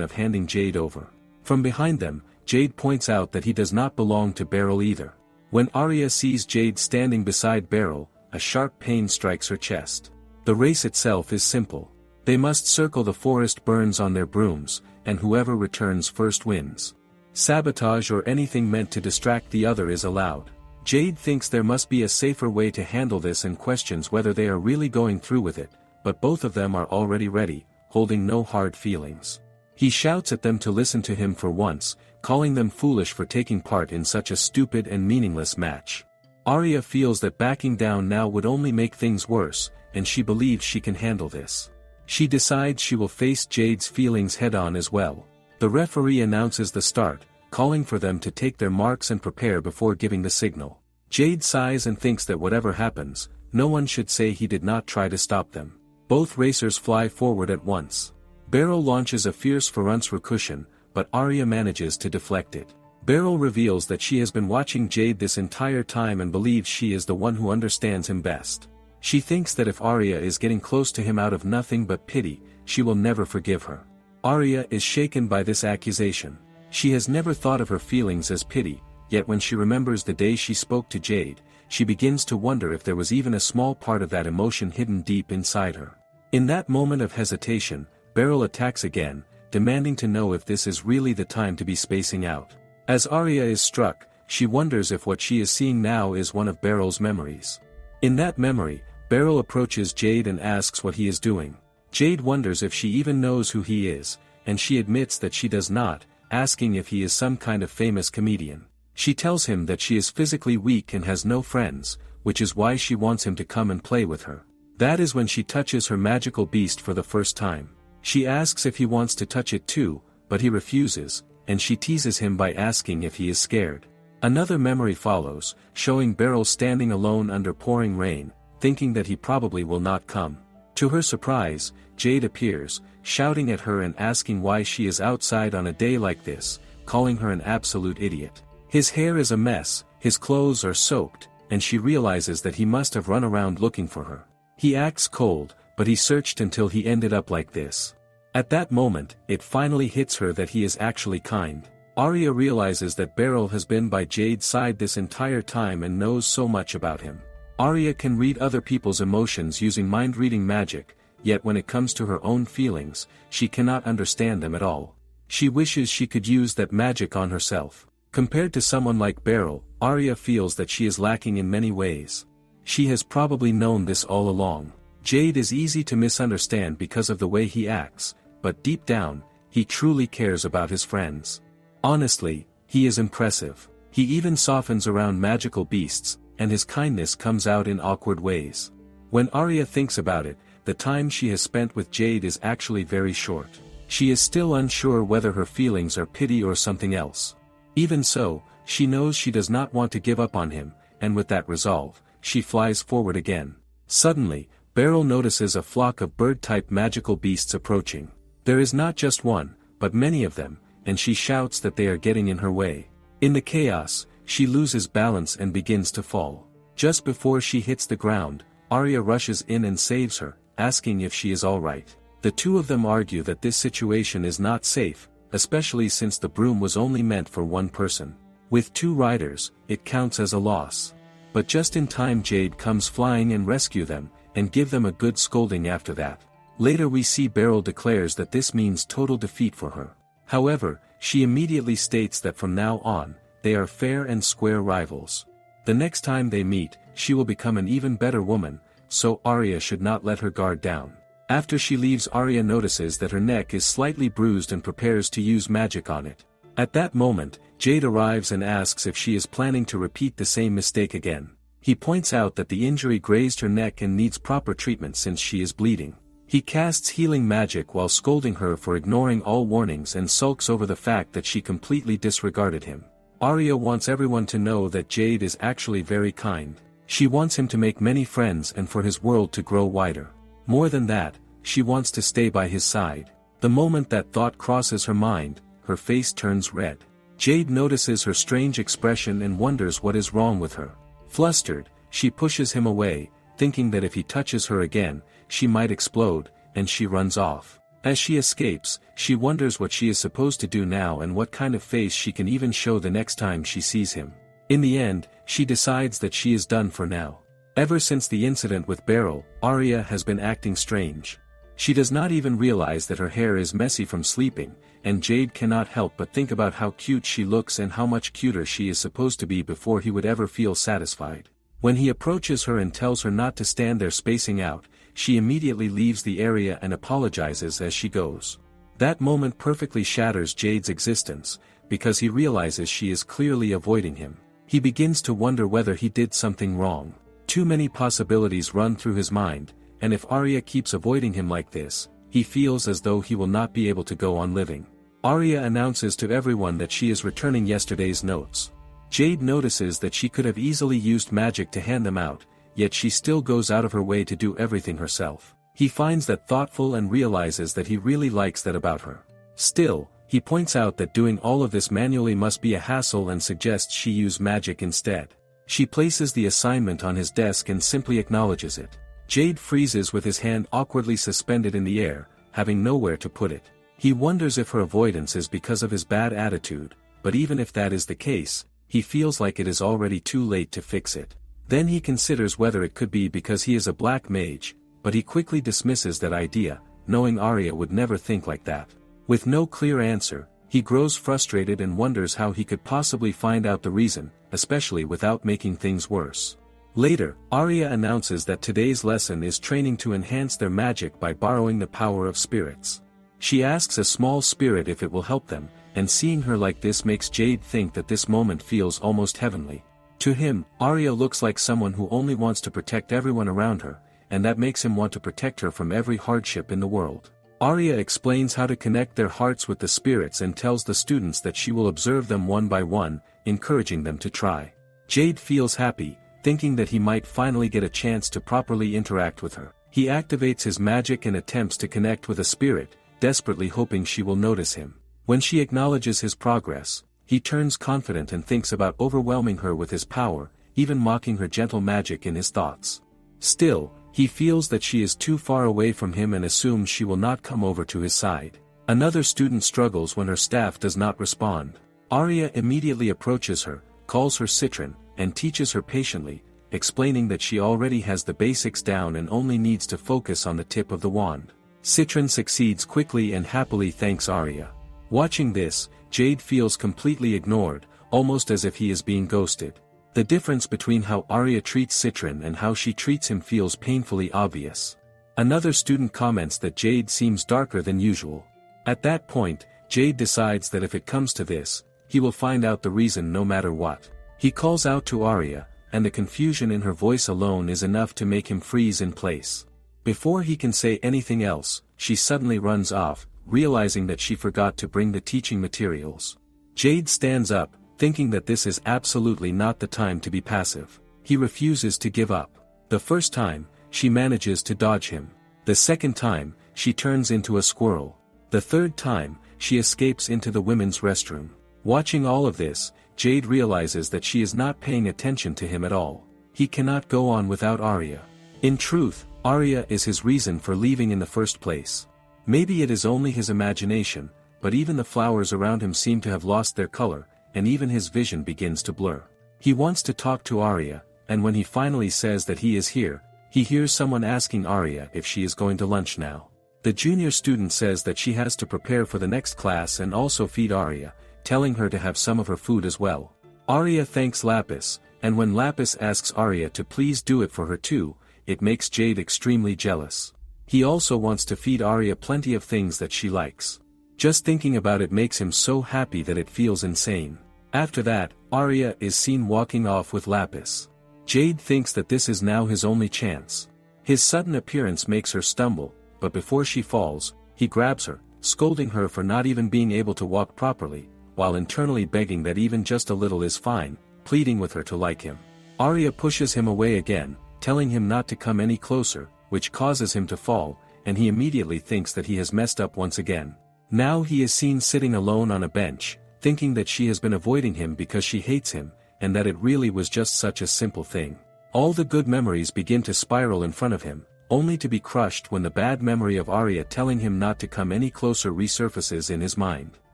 of handing Jade over. From behind them, Jade points out that he does not belong to Beryl either. When Arya sees Jade standing beside Beryl, a sharp pain strikes her chest. The race itself is simple. They must circle the forest burns on their brooms, and whoever returns first wins. Sabotage or anything meant to distract the other is allowed. Jade thinks there must be a safer way to handle this and questions whether they are really going through with it, but both of them are already ready, holding no hard feelings. He shouts at them to listen to him for once, calling them foolish for taking part in such a stupid and meaningless match. Arya feels that backing down now would only make things worse, and she believes she can handle this. She decides she will face Jade's feelings head-on as well. The referee announces the start, calling for them to take their marks and prepare before giving the signal. Jade sighs and thinks that whatever happens, no one should say he did not try to stop them. Both racers fly forward at once. Beryl launches a fierce Furunsrakushin, but Arya manages to deflect it. Beryl reveals that she has been watching Jade this entire time and believes she is the one who understands him best. She thinks that if Arya is getting close to him out of nothing but pity, she will never forgive her. Arya is shaken by this accusation. She has never thought of her feelings as pity, yet when she remembers the day she spoke to Jade, she begins to wonder if there was even a small part of that emotion hidden deep inside her. In that moment of hesitation, Beryl attacks again, demanding to know if this is really the time to be spacing out. As Arya is struck, she wonders if what she is seeing now is one of Beryl's memories. In that memory, Beryl approaches Jade and asks what he is doing. Jade wonders if she even knows who he is, and she admits that she does not, asking if he is some kind of famous comedian. She tells him that she is physically weak and has no friends, which is why she wants him to come and play with her. That is when she touches her magical beast for the first time. She asks if he wants to touch it too, but he refuses, and she teases him by asking if he is scared. Another memory follows, showing Beryl standing alone under pouring rain, thinking that he probably will not come. To her surprise, Jade appears, shouting at her and asking why she is outside on a day like this, calling her an absolute idiot. His hair is a mess, his clothes are soaked, and she realizes that he must have run around looking for her. He acts cold, but he searched until he ended up like this. At that moment, it finally hits her that he is actually kind. Arya realizes that Beryl has been by Jade's side this entire time and knows so much about him. Arya can read other people's emotions using mind-reading magic, yet when it comes to her own feelings, she cannot understand them at all. She wishes she could use that magic on herself. Compared to someone like Beryl, Arya feels that she is lacking in many ways. She has probably known this all along. Jade is easy to misunderstand because of the way he acts, but deep down, he truly cares about his friends. Honestly, he is impressive. He even softens around magical beasts, and his kindness comes out in awkward ways. When Arya thinks about it, the time she has spent with Jade is actually very short. She is still unsure whether her feelings are pity or something else. Even so, she knows she does not want to give up on him, and with that resolve, she flies forward again. Suddenly, Beryl notices a flock of bird-type magical beasts approaching. There is not just one, but many of them, and she shouts that they are getting in her way. In the chaos, she loses balance and begins to fall. Just before she hits the ground, Arya rushes in and saves her, asking if she is alright. The two of them argue that this situation is not safe, especially since the broom was only meant for one person. With two riders, it counts as a loss. But just in time Jade comes flying and rescue them, and give them a good scolding after that. Later we see Beryl declares that this means total defeat for her. However, she immediately states that from now on, they are fair and square rivals. The next time they meet, she will become an even better woman, so Arya should not let her guard down. After she leaves, Arya notices that her neck is slightly bruised and prepares to use magic on it. At that moment, Jade arrives and asks if she is planning to repeat the same mistake again. He points out that the injury grazed her neck and needs proper treatment since she is bleeding. He casts healing magic while scolding her for ignoring all warnings and sulks over the fact that she completely disregarded him. Arya wants everyone to know that Jade is actually very kind. She wants him to make many friends and for his world to grow wider. More than that, she wants to stay by his side. The moment that thought crosses her mind, her face turns red. Jade notices her strange expression and wonders what is wrong with her. Flustered, she pushes him away, thinking that if he touches her again, she might explode, and she runs off. As she escapes, she wonders what she is supposed to do now and what kind of face she can even show the next time she sees him. In the end, she decides that she is done for now. Ever since the incident with Beryl, Arya has been acting strange. She does not even realize that her hair is messy from sleeping, and Jade cannot help but think about how cute she looks and how much cuter she is supposed to be before he would ever feel satisfied. When he approaches her and tells her not to stand there spacing out, she immediately leaves the area and apologizes as she goes. That moment perfectly shatters Jade's existence, because he realizes she is clearly avoiding him. He begins to wonder whether he did something wrong. Too many possibilities run through his mind, and if Arya keeps avoiding him like this, he feels as though he will not be able to go on living. Arya announces to everyone that she is returning yesterday's notes. Jade notices that she could have easily used magic to hand them out, yet she still goes out of her way to do everything herself. He finds that thoughtful and realizes that he really likes that about her. Still, he points out that doing all of this manually must be a hassle and suggests she use magic instead. She places the assignment on his desk and simply acknowledges it. Jade freezes with his hand awkwardly suspended in the air, having nowhere to put it. He wonders if her avoidance is because of his bad attitude, but even if that is the case, he feels like it is already too late to fix it. Then he considers whether it could be because he is a black mage, but he quickly dismisses that idea, knowing Arya would never think like that. With no clear answer, he grows frustrated and wonders how he could possibly find out the reason, especially without making things worse. Later, Arya announces that today's lesson is training to enhance their magic by borrowing the power of spirits. She asks a small spirit if it will help them, and seeing her like this makes Jade think that this moment feels almost heavenly. To him, Arya looks like someone who only wants to protect everyone around her, and that makes him want to protect her from every hardship in the world. Arya explains how to connect their hearts with the spirits and tells the students that she will observe them one by one, encouraging them to try. Jade feels happy, thinking that he might finally get a chance to properly interact with her. He activates his magic and attempts to connect with a spirit, desperately hoping she will notice him. When she acknowledges his progress, he turns confident and thinks about overwhelming her with his power, even mocking her gentle magic in his thoughts. Still, he feels that she is too far away from him and assumes she will not come over to his side. Another student struggles when her staff does not respond. Arya immediately approaches her, calls her Citron, and teaches her patiently, explaining that she already has the basics down and only needs to focus on the tip of the wand. Citron succeeds quickly and happily thanks Arya. Watching this, Jade feels completely ignored, almost as if he is being ghosted. The difference between how Arya treats Citron and how she treats him feels painfully obvious. Another student comments that Jade seems darker than usual. At that point, Jade decides that if it comes to this, he will find out the reason no matter what. He calls out to Arya, and the confusion in her voice alone is enough to make him freeze in place. Before he can say anything else, she suddenly runs off, realizing that she forgot to bring the teaching materials. Jade stands up, thinking that this is absolutely not the time to be passive. He refuses to give up. The first time, she manages to dodge him. The second time, she turns into a squirrel. The third time, she escapes into the women's restroom. Watching all of this, Jade realizes that she is not paying attention to him at all. He cannot go on without Arya. In truth, Arya is his reason for leaving in the first place. Maybe it is only his imagination, but even the flowers around him seem to have lost their color, and even his vision begins to blur. He wants to talk to Arya, and when he finally says that he is here, he hears someone asking Arya if she is going to lunch now. The junior student says that she has to prepare for the next class and also feed Arya, telling her to have some of her food as well. Arya thanks Lapis, and when Lapis asks Arya to please do it for her too, it makes Jade extremely jealous. He also wants to feed Arya plenty of things that she likes. Just thinking about it makes him so happy that it feels insane. After that, Arya is seen walking off with Lapis. Jade thinks that this is now his only chance. His sudden appearance makes her stumble, but before she falls, he grabs her, scolding her for not even being able to walk properly, while internally begging that even just a little is fine, pleading with her to like him. Arya pushes him away again, telling him not to come any closer, which causes him to fall, and he immediately thinks that he has messed up once again. Now he is seen sitting alone on a bench, thinking that she has been avoiding him because she hates him, and that it really was just such a simple thing. All the good memories begin to spiral in front of him, only to be crushed when the bad memory of Arya telling him not to come any closer resurfaces in his mind.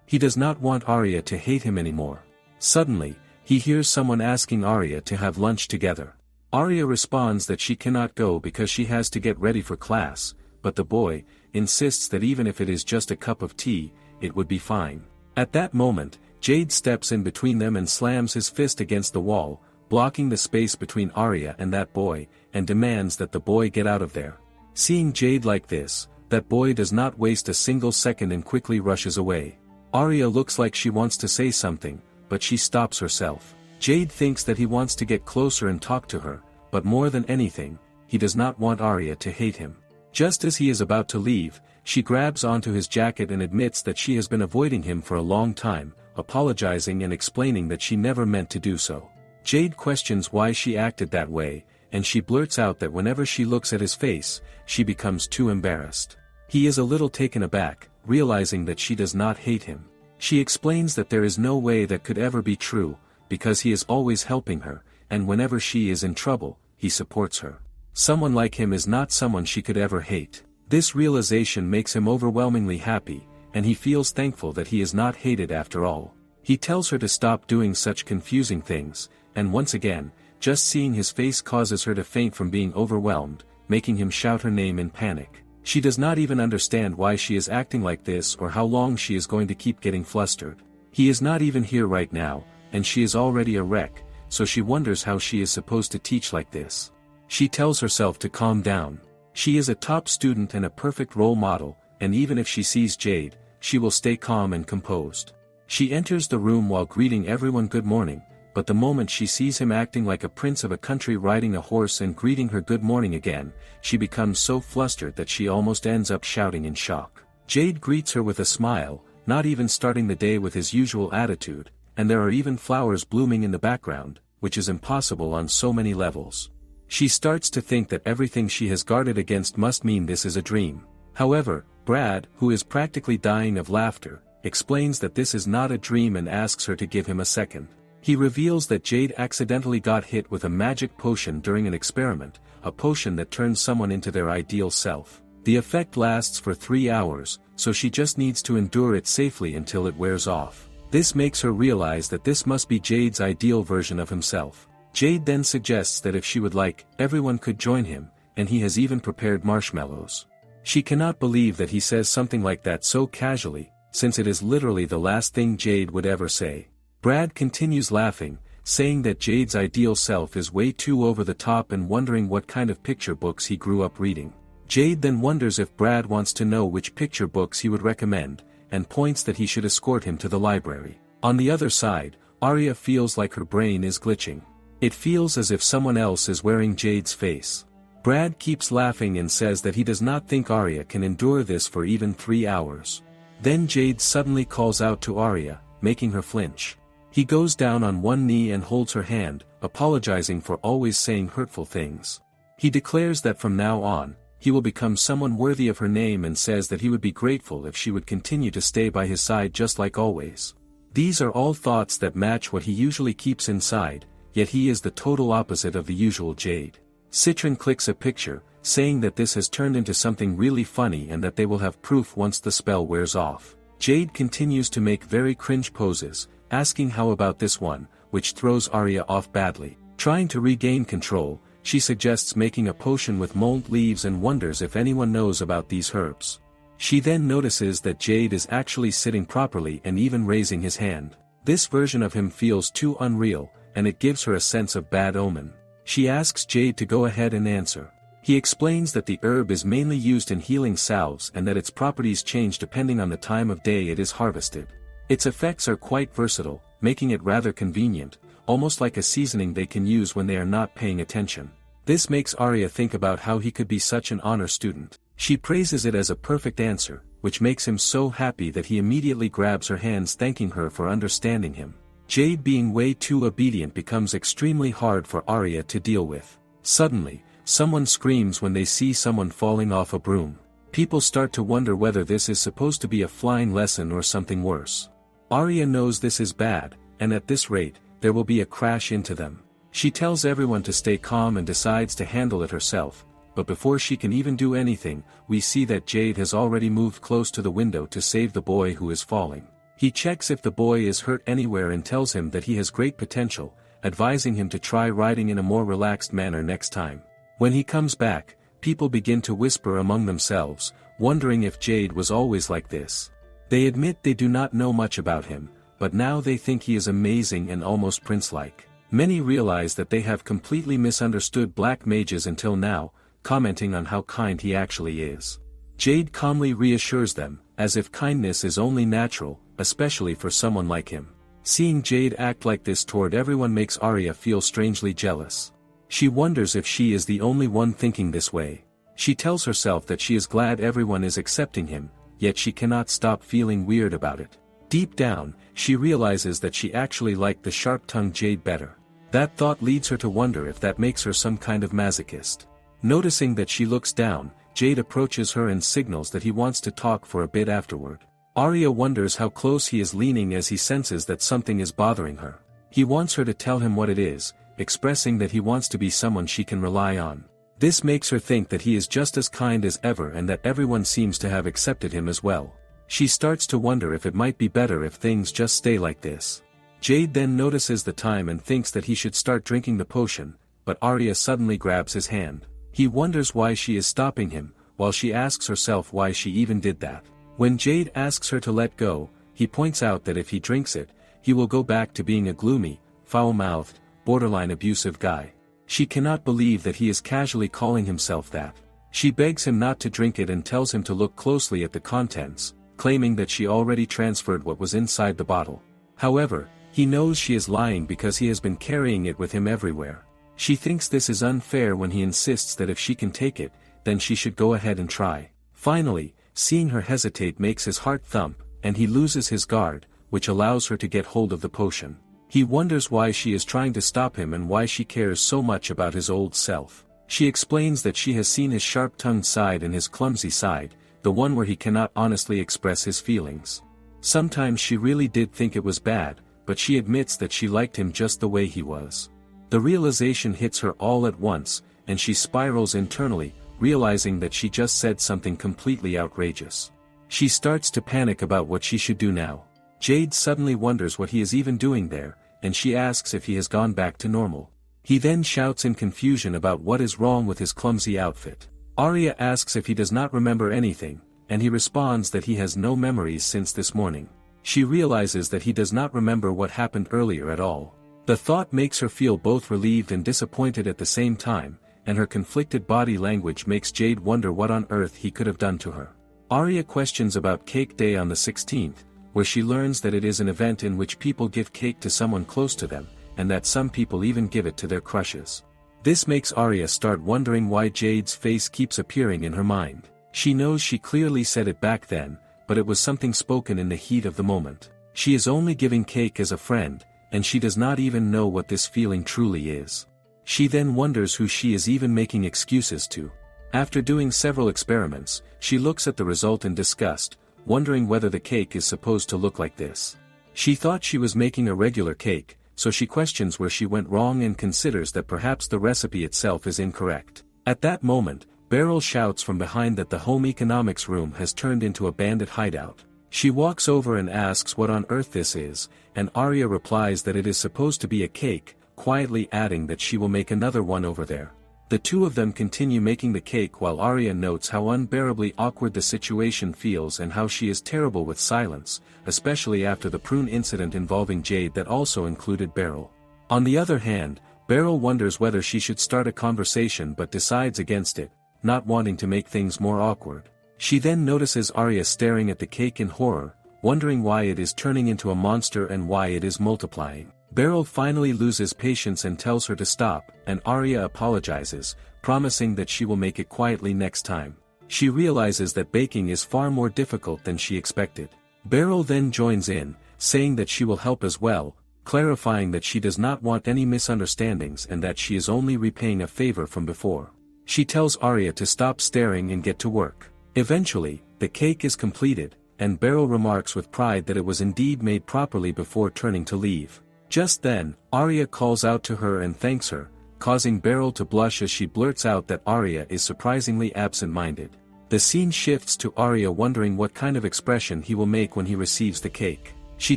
He does not want Arya to hate him anymore. Suddenly, he hears someone asking Arya to have lunch together. Arya responds that she cannot go because she has to get ready for class, but the boy insists that even if it is just a cup of tea, it would be fine. At that moment, Jade steps in between them and slams his fist against the wall, blocking the space between Arya and that boy, and demands that the boy get out of there. Seeing Jade like this, that boy does not waste a single second and quickly rushes away. Arya looks like she wants to say something, but she stops herself. Jade thinks that he wants to get closer and talk to her, but more than anything, he does not want Arya to hate him. Just as he is about to leave, she grabs onto his jacket and admits that she has been avoiding him for a long time, apologizing and explaining that she never meant to do so. Jade questions why she acted that way, and she blurts out that whenever she looks at his face, she becomes too embarrassed. He is a little taken aback, realizing that she does not hate him. She explains that there is no way that could ever be true, because he is always helping her, and whenever she is in trouble, he supports her. Someone like him is not someone she could ever hate. This realization makes him overwhelmingly happy, and he feels thankful that he is not hated after all. He tells her to stop doing such confusing things, and once again, just seeing his face causes her to faint from being overwhelmed, making him shout her name in panic. She does not even understand why she is acting like this or how long she is going to keep getting flustered. He is not even here right now, and she is already a wreck, so she wonders how she is supposed to teach like this. She tells herself to calm down. She is a top student and a perfect role model, and even if she sees Jade, she will stay calm and composed. She enters the room while greeting everyone good morning, but the moment she sees him acting like a prince of a country riding a horse and greeting her good morning again, she becomes so flustered that she almost ends up shouting in shock. Jade greets her with a smile, not even starting the day with his usual attitude, and there are even flowers blooming in the background, which is impossible on so many levels. She starts to think that everything she has guarded against must mean this is a dream. However, Brad, who is practically dying of laughter, explains that this is not a dream and asks her to give him a second. He reveals that Jade accidentally got hit with a magic potion during an experiment, a potion that turns someone into their ideal self. The effect lasts for 3 hours, so she just needs to endure it safely until it wears off. This makes her realize that this must be Jade's ideal version of himself. Jade then suggests that if she would like, everyone could join him, and he has even prepared marshmallows. She cannot believe that he says something like that so casually, since it is literally the last thing Jade would ever say. Brad continues laughing, saying that Jade's ideal self is way too over the top and wondering what kind of picture books he grew up reading. Jade then wonders if Brad wants to know which picture books he would recommend, and points that he should escort him to the library. On the other side, Arya feels like her brain is glitching. It feels as if someone else is wearing Jade's face. Brad keeps laughing and says that he does not think Arya can endure this for even 3 hours. Then Jade suddenly calls out to Arya, making her flinch. He goes down on one knee and holds her hand, apologizing for always saying hurtful things. He declares that from now on, he will become someone worthy of her name and says that he would be grateful if she would continue to stay by his side just like always. These are all thoughts that match what he usually keeps inside, yet he is the total opposite of the usual Jade. Citron clicks a picture, saying that this has turned into something really funny and that they will have proof once the spell wears off. Jade continues to make very cringe poses, asking how about this one, which throws Arya off badly. Trying to regain control, she suggests making a potion with mold leaves and wonders if anyone knows about these herbs. She then notices that Jade is actually sitting properly and even raising his hand. This version of him feels too unreal, and it gives her a sense of bad omen. She asks Jade to go ahead and answer. He explains that the herb is mainly used in healing salves and that its properties change depending on the time of day it is harvested. Its effects are quite versatile, making it rather convenient, almost like a seasoning they can use when they are not paying attention. This makes Arya think about how he could be such an honor student. She praises it as a perfect answer, which makes him so happy that he immediately grabs her hands thanking her for understanding him. Jade being way too obedient becomes extremely hard for Arya to deal with. Suddenly, someone screams when they see someone falling off a broom. People start to wonder whether this is supposed to be a flying lesson or something worse. Arya knows this is bad, and at this rate, there will be a crash into them. She tells everyone to stay calm and decides to handle it herself, but before she can even do anything, we see that Jade has already moved close to the window to save the boy who is falling. He checks if the boy is hurt anywhere and tells him that he has great potential, advising him to try riding in a more relaxed manner next time. When he comes back, people begin to whisper among themselves, wondering if Jade was always like this. They admit they do not know much about him, but now they think he is amazing and almost prince-like. Many realize that they have completely misunderstood black mages until now, commenting on how kind he actually is. Jade calmly reassures them, as if kindness is only natural, especially for someone like him. Seeing Jade act like this toward everyone makes Arya feel strangely jealous. She wonders if she is the only one thinking this way. She tells herself that she is glad everyone is accepting him, yet she cannot stop feeling weird about it. Deep down, she realizes that she actually liked the sharp-tongued Jade better. That thought leads her to wonder if that makes her some kind of masochist. Noticing that she looks down, Jade approaches her and signals that he wants to talk for a bit afterward. Arya wonders how close he is leaning as he senses that something is bothering her. He wants her to tell him what it is, expressing that he wants to be someone she can rely on. This makes her think that he is just as kind as ever and that everyone seems to have accepted him as well. She starts to wonder if it might be better if things just stay like this. Jade then notices the time and thinks that he should start drinking the potion, but Arya suddenly grabs his hand. He wonders why she is stopping him, while she asks herself why she even did that. When Jade asks her to let go, he points out that if he drinks it, he will go back to being a gloomy, foul-mouthed, borderline abusive guy. She cannot believe that he is casually calling himself that. She begs him not to drink it and tells him to look closely at the contents, claiming that she already transferred what was inside the bottle. However, he knows she is lying because he has been carrying it with him everywhere. She thinks this is unfair when he insists that if she can take it, then she should go ahead and try. Finally, seeing her hesitate makes his heart thump, and he loses his guard, which allows her to get hold of the potion. He wonders why she is trying to stop him and why she cares so much about his old self. She explains that she has seen his sharp-tongued side and his clumsy side, the one where he cannot honestly express his feelings. Sometimes she really did think it was bad, but she admits that she liked him just the way he was. The realization hits her all at once, and she spirals internally, realizing that she just said something completely outrageous. She starts to panic about what she should do now. Jade suddenly wonders what he is even doing there, and she asks if he has gone back to normal. He then shouts in confusion about what is wrong with his clumsy outfit. Arya asks if he does not remember anything, and he responds that he has no memories since this morning. She realizes that he does not remember what happened earlier at all. The thought makes her feel both relieved and disappointed at the same time, and her conflicted body language makes Jade wonder what on earth he could have done to her. Arya questions about Cake Day on the 16th, where she learns that it is an event in which people give cake to someone close to them, and that some people even give it to their crushes. This makes Arya start wondering why Jade's face keeps appearing in her mind. She knows she clearly said it back then, but it was something spoken in the heat of the moment. She is only giving cake as a friend, and she does not even know what this feeling truly is. She then wonders who she is even making excuses to. After doing several experiments, she looks at the result in disgust, wondering whether the cake is supposed to look like this. She thought she was making a regular cake, so she questions where she went wrong and considers that perhaps the recipe itself is incorrect. At that moment, Beryl shouts from behind that the home economics room has turned into a bandit hideout. She walks over and asks what on earth this is, and Arya replies that it is supposed to be a cake, quietly adding that she will make another one over there. The two of them continue making the cake while Arya notes how unbearably awkward the situation feels and how she is terrible with silence, especially after the prune incident involving Jade that also included Beryl. On the other hand, Beryl wonders whether she should start a conversation but decides against it, not wanting to make things more awkward. She then notices Arya staring at the cake in horror, wondering why it is turning into a monster and why it is multiplying. Beryl finally loses patience and tells her to stop, and Arya apologizes, promising that she will make it quietly next time. She realizes that baking is far more difficult than she expected. Beryl then joins in, saying that she will help as well, clarifying that she does not want any misunderstandings and that she is only repaying a favor from before. She tells Arya to stop staring and get to work. Eventually, the cake is completed, and Beryl remarks with pride that it was indeed made properly before turning to leave. Just then, Arya calls out to her and thanks her, causing Beryl to blush as she blurts out that Arya is surprisingly absent-minded. The scene shifts to Arya wondering what kind of expression he will make when he receives the cake. She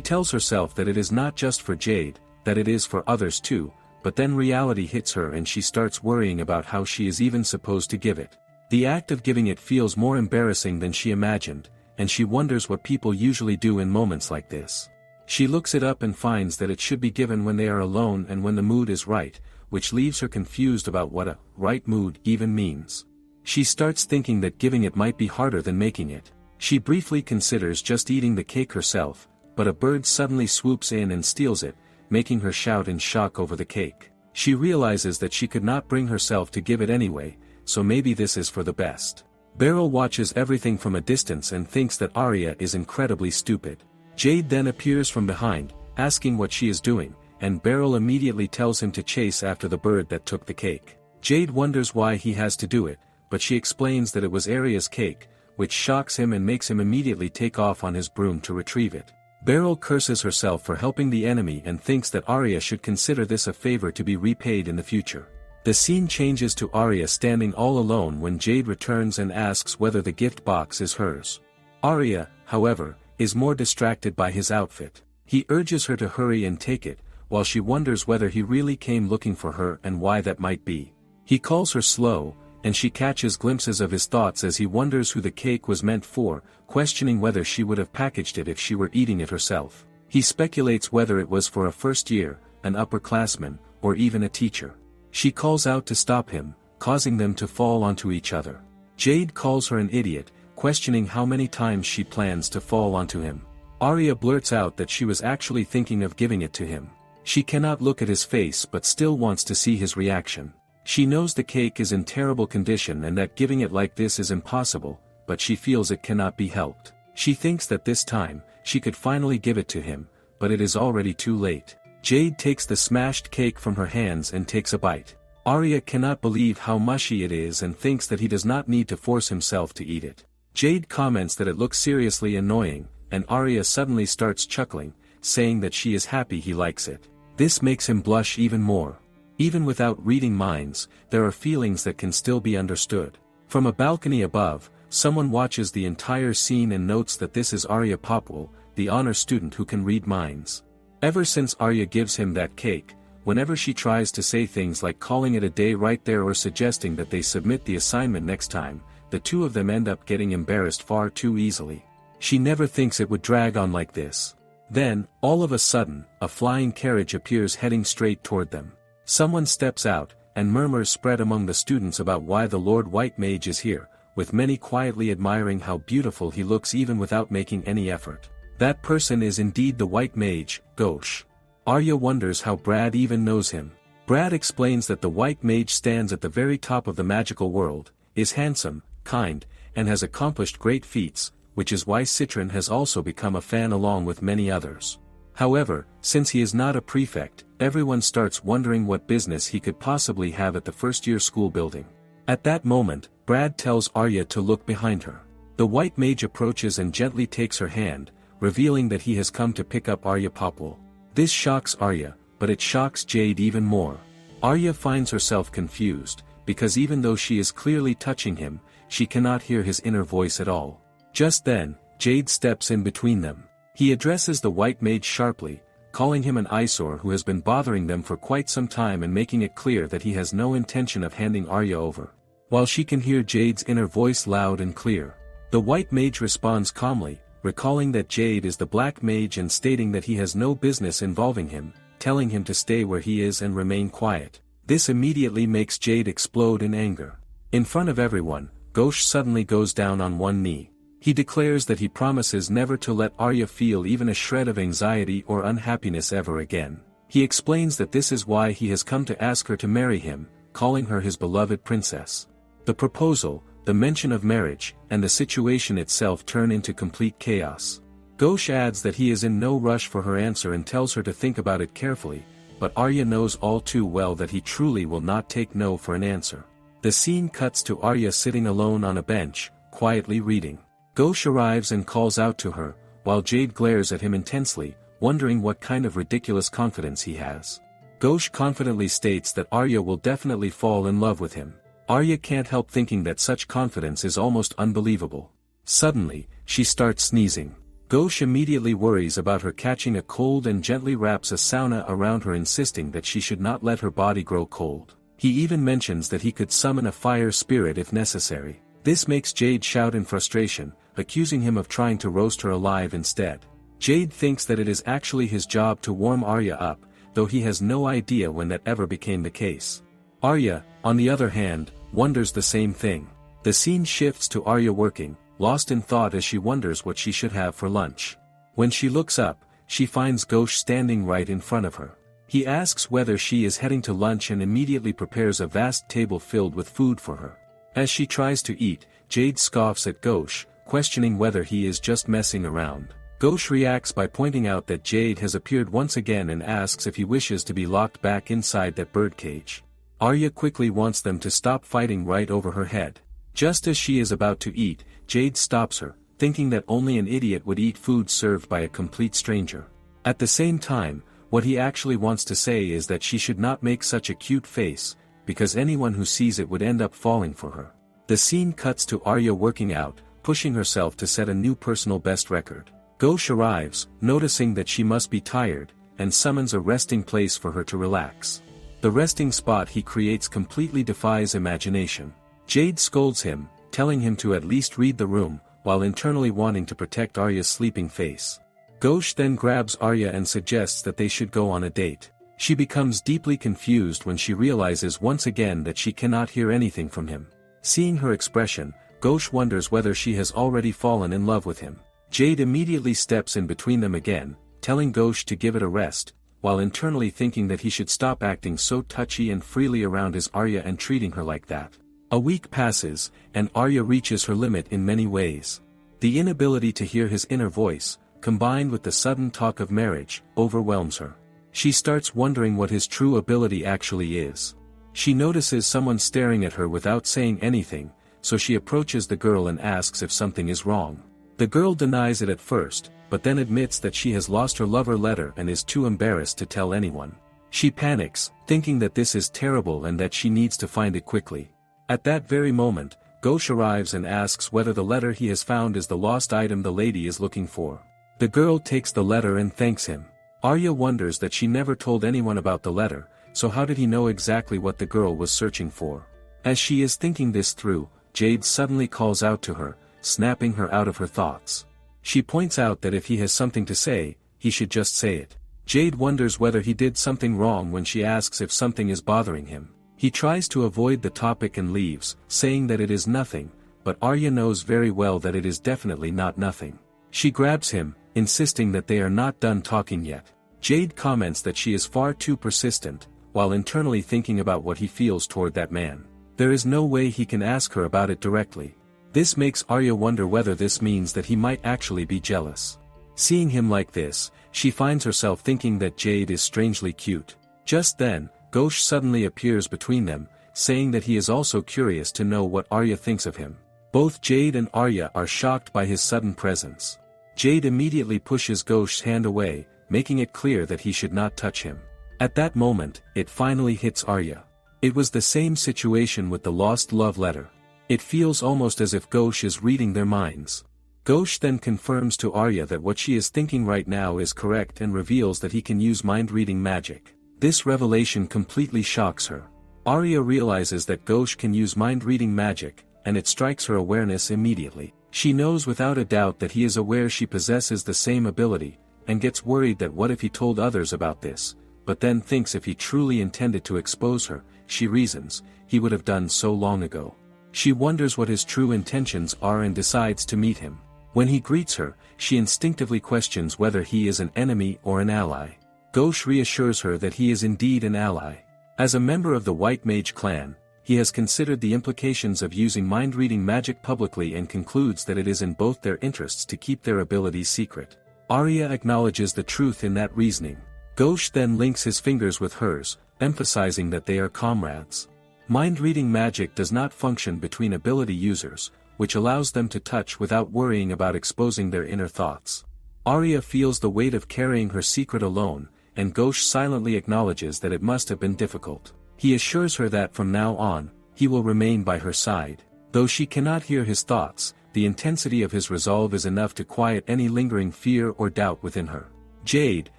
tells herself that it is not just for Jade, that it is for others too, but then reality hits her and she starts worrying about how she is even supposed to give it. The act of giving it feels more embarrassing than she imagined, and she wonders what people usually do in moments like this. She looks it up and finds that it should be given when they are alone and when the mood is right, which leaves her confused about what a right mood even means. She starts thinking that giving it might be harder than making it. She briefly considers just eating the cake herself, but a bird suddenly swoops in and steals it, making her shout in shock over the cake. She realizes that she could not bring herself to give it anyway, so maybe this is for the best. Beryl watches everything from a distance and thinks that Arya is incredibly stupid. Jade then appears from behind, asking what she is doing, and Beryl immediately tells him to chase after the bird that took the cake. Jade wonders why he has to do it, but she explains that it was Arya's cake, which shocks him and makes him immediately take off on his broom to retrieve it. Beryl curses herself for helping the enemy and thinks that Arya should consider this a favor to be repaid in the future. The scene changes to Arya standing all alone when Jade returns and asks whether the gift box is hers. Arya, however, is more distracted by his outfit. He urges her to hurry and take it, while she wonders whether he really came looking for her and why that might be. He calls her slow, and she catches glimpses of his thoughts as he wonders who the cake was meant for, questioning whether she would have packaged it if she were eating it herself. He speculates whether it was for a first year, an upperclassman, or even a teacher. She calls out to stop him, causing them to fall onto each other. Jade calls her an idiot, questioning how many times she plans to fall onto him. Arya blurts out that she was actually thinking of giving it to him. She cannot look at his face but still wants to see his reaction. She knows the cake is in terrible condition and that giving it like this is impossible, but she feels it cannot be helped. She thinks that this time, she could finally give it to him, but it is already too late. Jade takes the smashed cake from her hands and takes a bite. Arya cannot believe how mushy it is and thinks that he does not need to force himself to eat it. Jade comments that it looks seriously annoying, and Arya suddenly starts chuckling, saying that she is happy he likes it. This makes him blush even more. Even without reading minds, there are feelings that can still be understood. From a balcony above, someone watches the entire scene and notes that this is Arya Popwell, the honor student who can read minds. Ever since Arya gives him that cake, whenever she tries to say things like calling it a day right there or suggesting that they submit the assignment next time, the two of them end up getting embarrassed far too easily. She never thinks it would drag on like this. Then, all of a sudden, a flying carriage appears heading straight toward them. Someone steps out, and murmurs spread among the students about why the Lord White Mage is here, with many quietly admiring how beautiful he looks even without making any effort. That person is indeed the White Mage, Ghosh. Arya wonders how Brad even knows him. Brad explains that the White Mage stands at the very top of the magical world, is handsome, kind, and has accomplished great feats, which is why Citron has also become a fan along with many others. However, since he is not a prefect, everyone starts wondering what business he could possibly have at the first-year school building. At that moment, Brad tells Arya to look behind her. The White Mage approaches and gently takes her hand, revealing that he has come to pick up Arya Popwell. This shocks Arya, but it shocks Jade even more. Arya finds herself confused, because even though she is clearly touching him, she cannot hear his inner voice at all. Just then, Jade steps in between them. He addresses the White Mage sharply, calling him an eyesore who has been bothering them for quite some time and making it clear that he has no intention of handing Arya over. While she can hear Jade's inner voice loud and clear, the White Mage responds calmly, recalling that Jade is the Black Mage and stating that he has no business involving him, telling him to stay where he is and remain quiet. This immediately makes Jade explode in anger. In front of everyone, Ghosh suddenly goes down on one knee. He declares that he promises never to let Arya feel even a shred of anxiety or unhappiness ever again. He explains that this is why he has come to ask her to marry him, calling her his beloved princess. The proposal, the mention of marriage, and the situation itself turn into complete chaos. Ghosh adds that he is in no rush for her answer and tells her to think about it carefully, but Arya knows all too well that he truly will not take no for an answer. The scene cuts to Arya sitting alone on a bench, quietly reading. Ghosh arrives and calls out to her, while Jade glares at him intensely, wondering what kind of ridiculous confidence he has. Ghosh confidently states that Arya will definitely fall in love with him. Arya can't help thinking that such confidence is almost unbelievable. Suddenly, she starts sneezing. Ghosh immediately worries about her catching a cold and gently wraps a sauna around her, insisting that she should not let her body grow cold. He even mentions that he could summon a fire spirit if necessary. This makes Jade shout in frustration, accusing him of trying to roast her alive instead. Jade thinks that it is actually his job to warm Arya up, though he has no idea when that ever became the case. Arya, on the other hand, wonders the same thing. The scene shifts to Arya working, lost in thought as she wonders what she should have for lunch. When she looks up, she finds Ghosh standing right in front of her. He asks whether she is heading to lunch and immediately prepares a vast table filled with food for her. As she tries to eat, Jade scoffs at Ghosh, questioning whether he is just messing around. Ghosh reacts by pointing out that Jade has appeared once again and asks if he wishes to be locked back inside that birdcage. Arya quickly wants them to stop fighting right over her head. Just as she is about to eat, Jade stops her, thinking that only an idiot would eat food served by a complete stranger. At the same time, what he actually wants to say is that she should not make such a cute face, because anyone who sees it would end up falling for her. The scene cuts to Arya working out, pushing herself to set a new personal best record. Ghosh arrives, noticing that she must be tired, and summons a resting place for her to relax. The resting spot he creates completely defies imagination. Jade scolds him, telling him to at least read the room, while internally wanting to protect Arya's sleeping face. Ghosh then grabs Arya and suggests that they should go on a date. She becomes deeply confused when she realizes once again that she cannot hear anything from him. Seeing her expression, Ghosh wonders whether she has already fallen in love with him. Jade immediately steps in between them again, telling Ghosh to give it a rest, while internally thinking that he should stop acting so touchy and freely around his Arya and treating her like that. A week passes, and Arya reaches her limit in many ways. The inability to hear his inner voice, combined with the sudden talk of marriage, overwhelms her. She starts wondering what his true ability actually is. She notices someone staring at her without saying anything, so she approaches the girl and asks if something is wrong. The girl denies it at first, but then admits that she has lost her lover letter and is too embarrassed to tell anyone. She panics, thinking that this is terrible and that she needs to find it quickly. At that very moment, Ghosh arrives and asks whether the letter he has found is the lost item the lady is looking for. The girl takes the letter and thanks him. Arya wonders that she never told anyone about the letter, so how did he know exactly what the girl was searching for? As she is thinking this through, Jade suddenly calls out to her, snapping her out of her thoughts. She points out that if he has something to say, he should just say it. Jade wonders whether he did something wrong when she asks if something is bothering him. He tries to avoid the topic and leaves, saying that it is nothing, but Arya knows very well that it is definitely not nothing. She grabs him, insisting that they are not done talking yet. Jade comments that she is far too persistent, while internally thinking about what he feels toward that man. There is no way he can ask her about it directly. This makes Arya wonder whether this means that he might actually be jealous. Seeing him like this, she finds herself thinking that Jade is strangely cute. Just then, Ghosh suddenly appears between them, saying that he is also curious to know what Arya thinks of him. Both Jade and Arya are shocked by his sudden presence. Jade immediately pushes Ghosh's hand away, making it clear that he should not touch him. At that moment, it finally hits Arya. It was the same situation with the lost love letter. It feels almost as if Ghosh is reading their minds. Ghosh then confirms to Arya that what she is thinking right now is correct and reveals that he can use mind-reading magic. This revelation completely shocks her. Arya realizes that Ghosh can use mind-reading magic, and it strikes her awareness immediately. She knows without a doubt that he is aware she possesses the same ability, and gets worried that what if he told others about this, but then thinks if he truly intended to expose her, she reasons, he would have done so long ago. She wonders what his true intentions are and decides to meet him. When he greets her, she instinctively questions whether he is an enemy or an ally. Ghosh reassures her that he is indeed an ally. As a member of the White Mage clan, he has considered the implications of using mind-reading magic publicly and concludes that it is in both their interests to keep their abilities secret. Arya acknowledges the truth in that reasoning. Ghosh then links his fingers with hers, emphasizing that they are comrades. Mind-reading magic does not function between ability users, which allows them to touch without worrying about exposing their inner thoughts. Arya feels the weight of carrying her secret alone, and Ghosh silently acknowledges that it must have been difficult. He assures her that from now on, he will remain by her side. Though she cannot hear his thoughts, the intensity of his resolve is enough to quiet any lingering fear or doubt within her. Jade,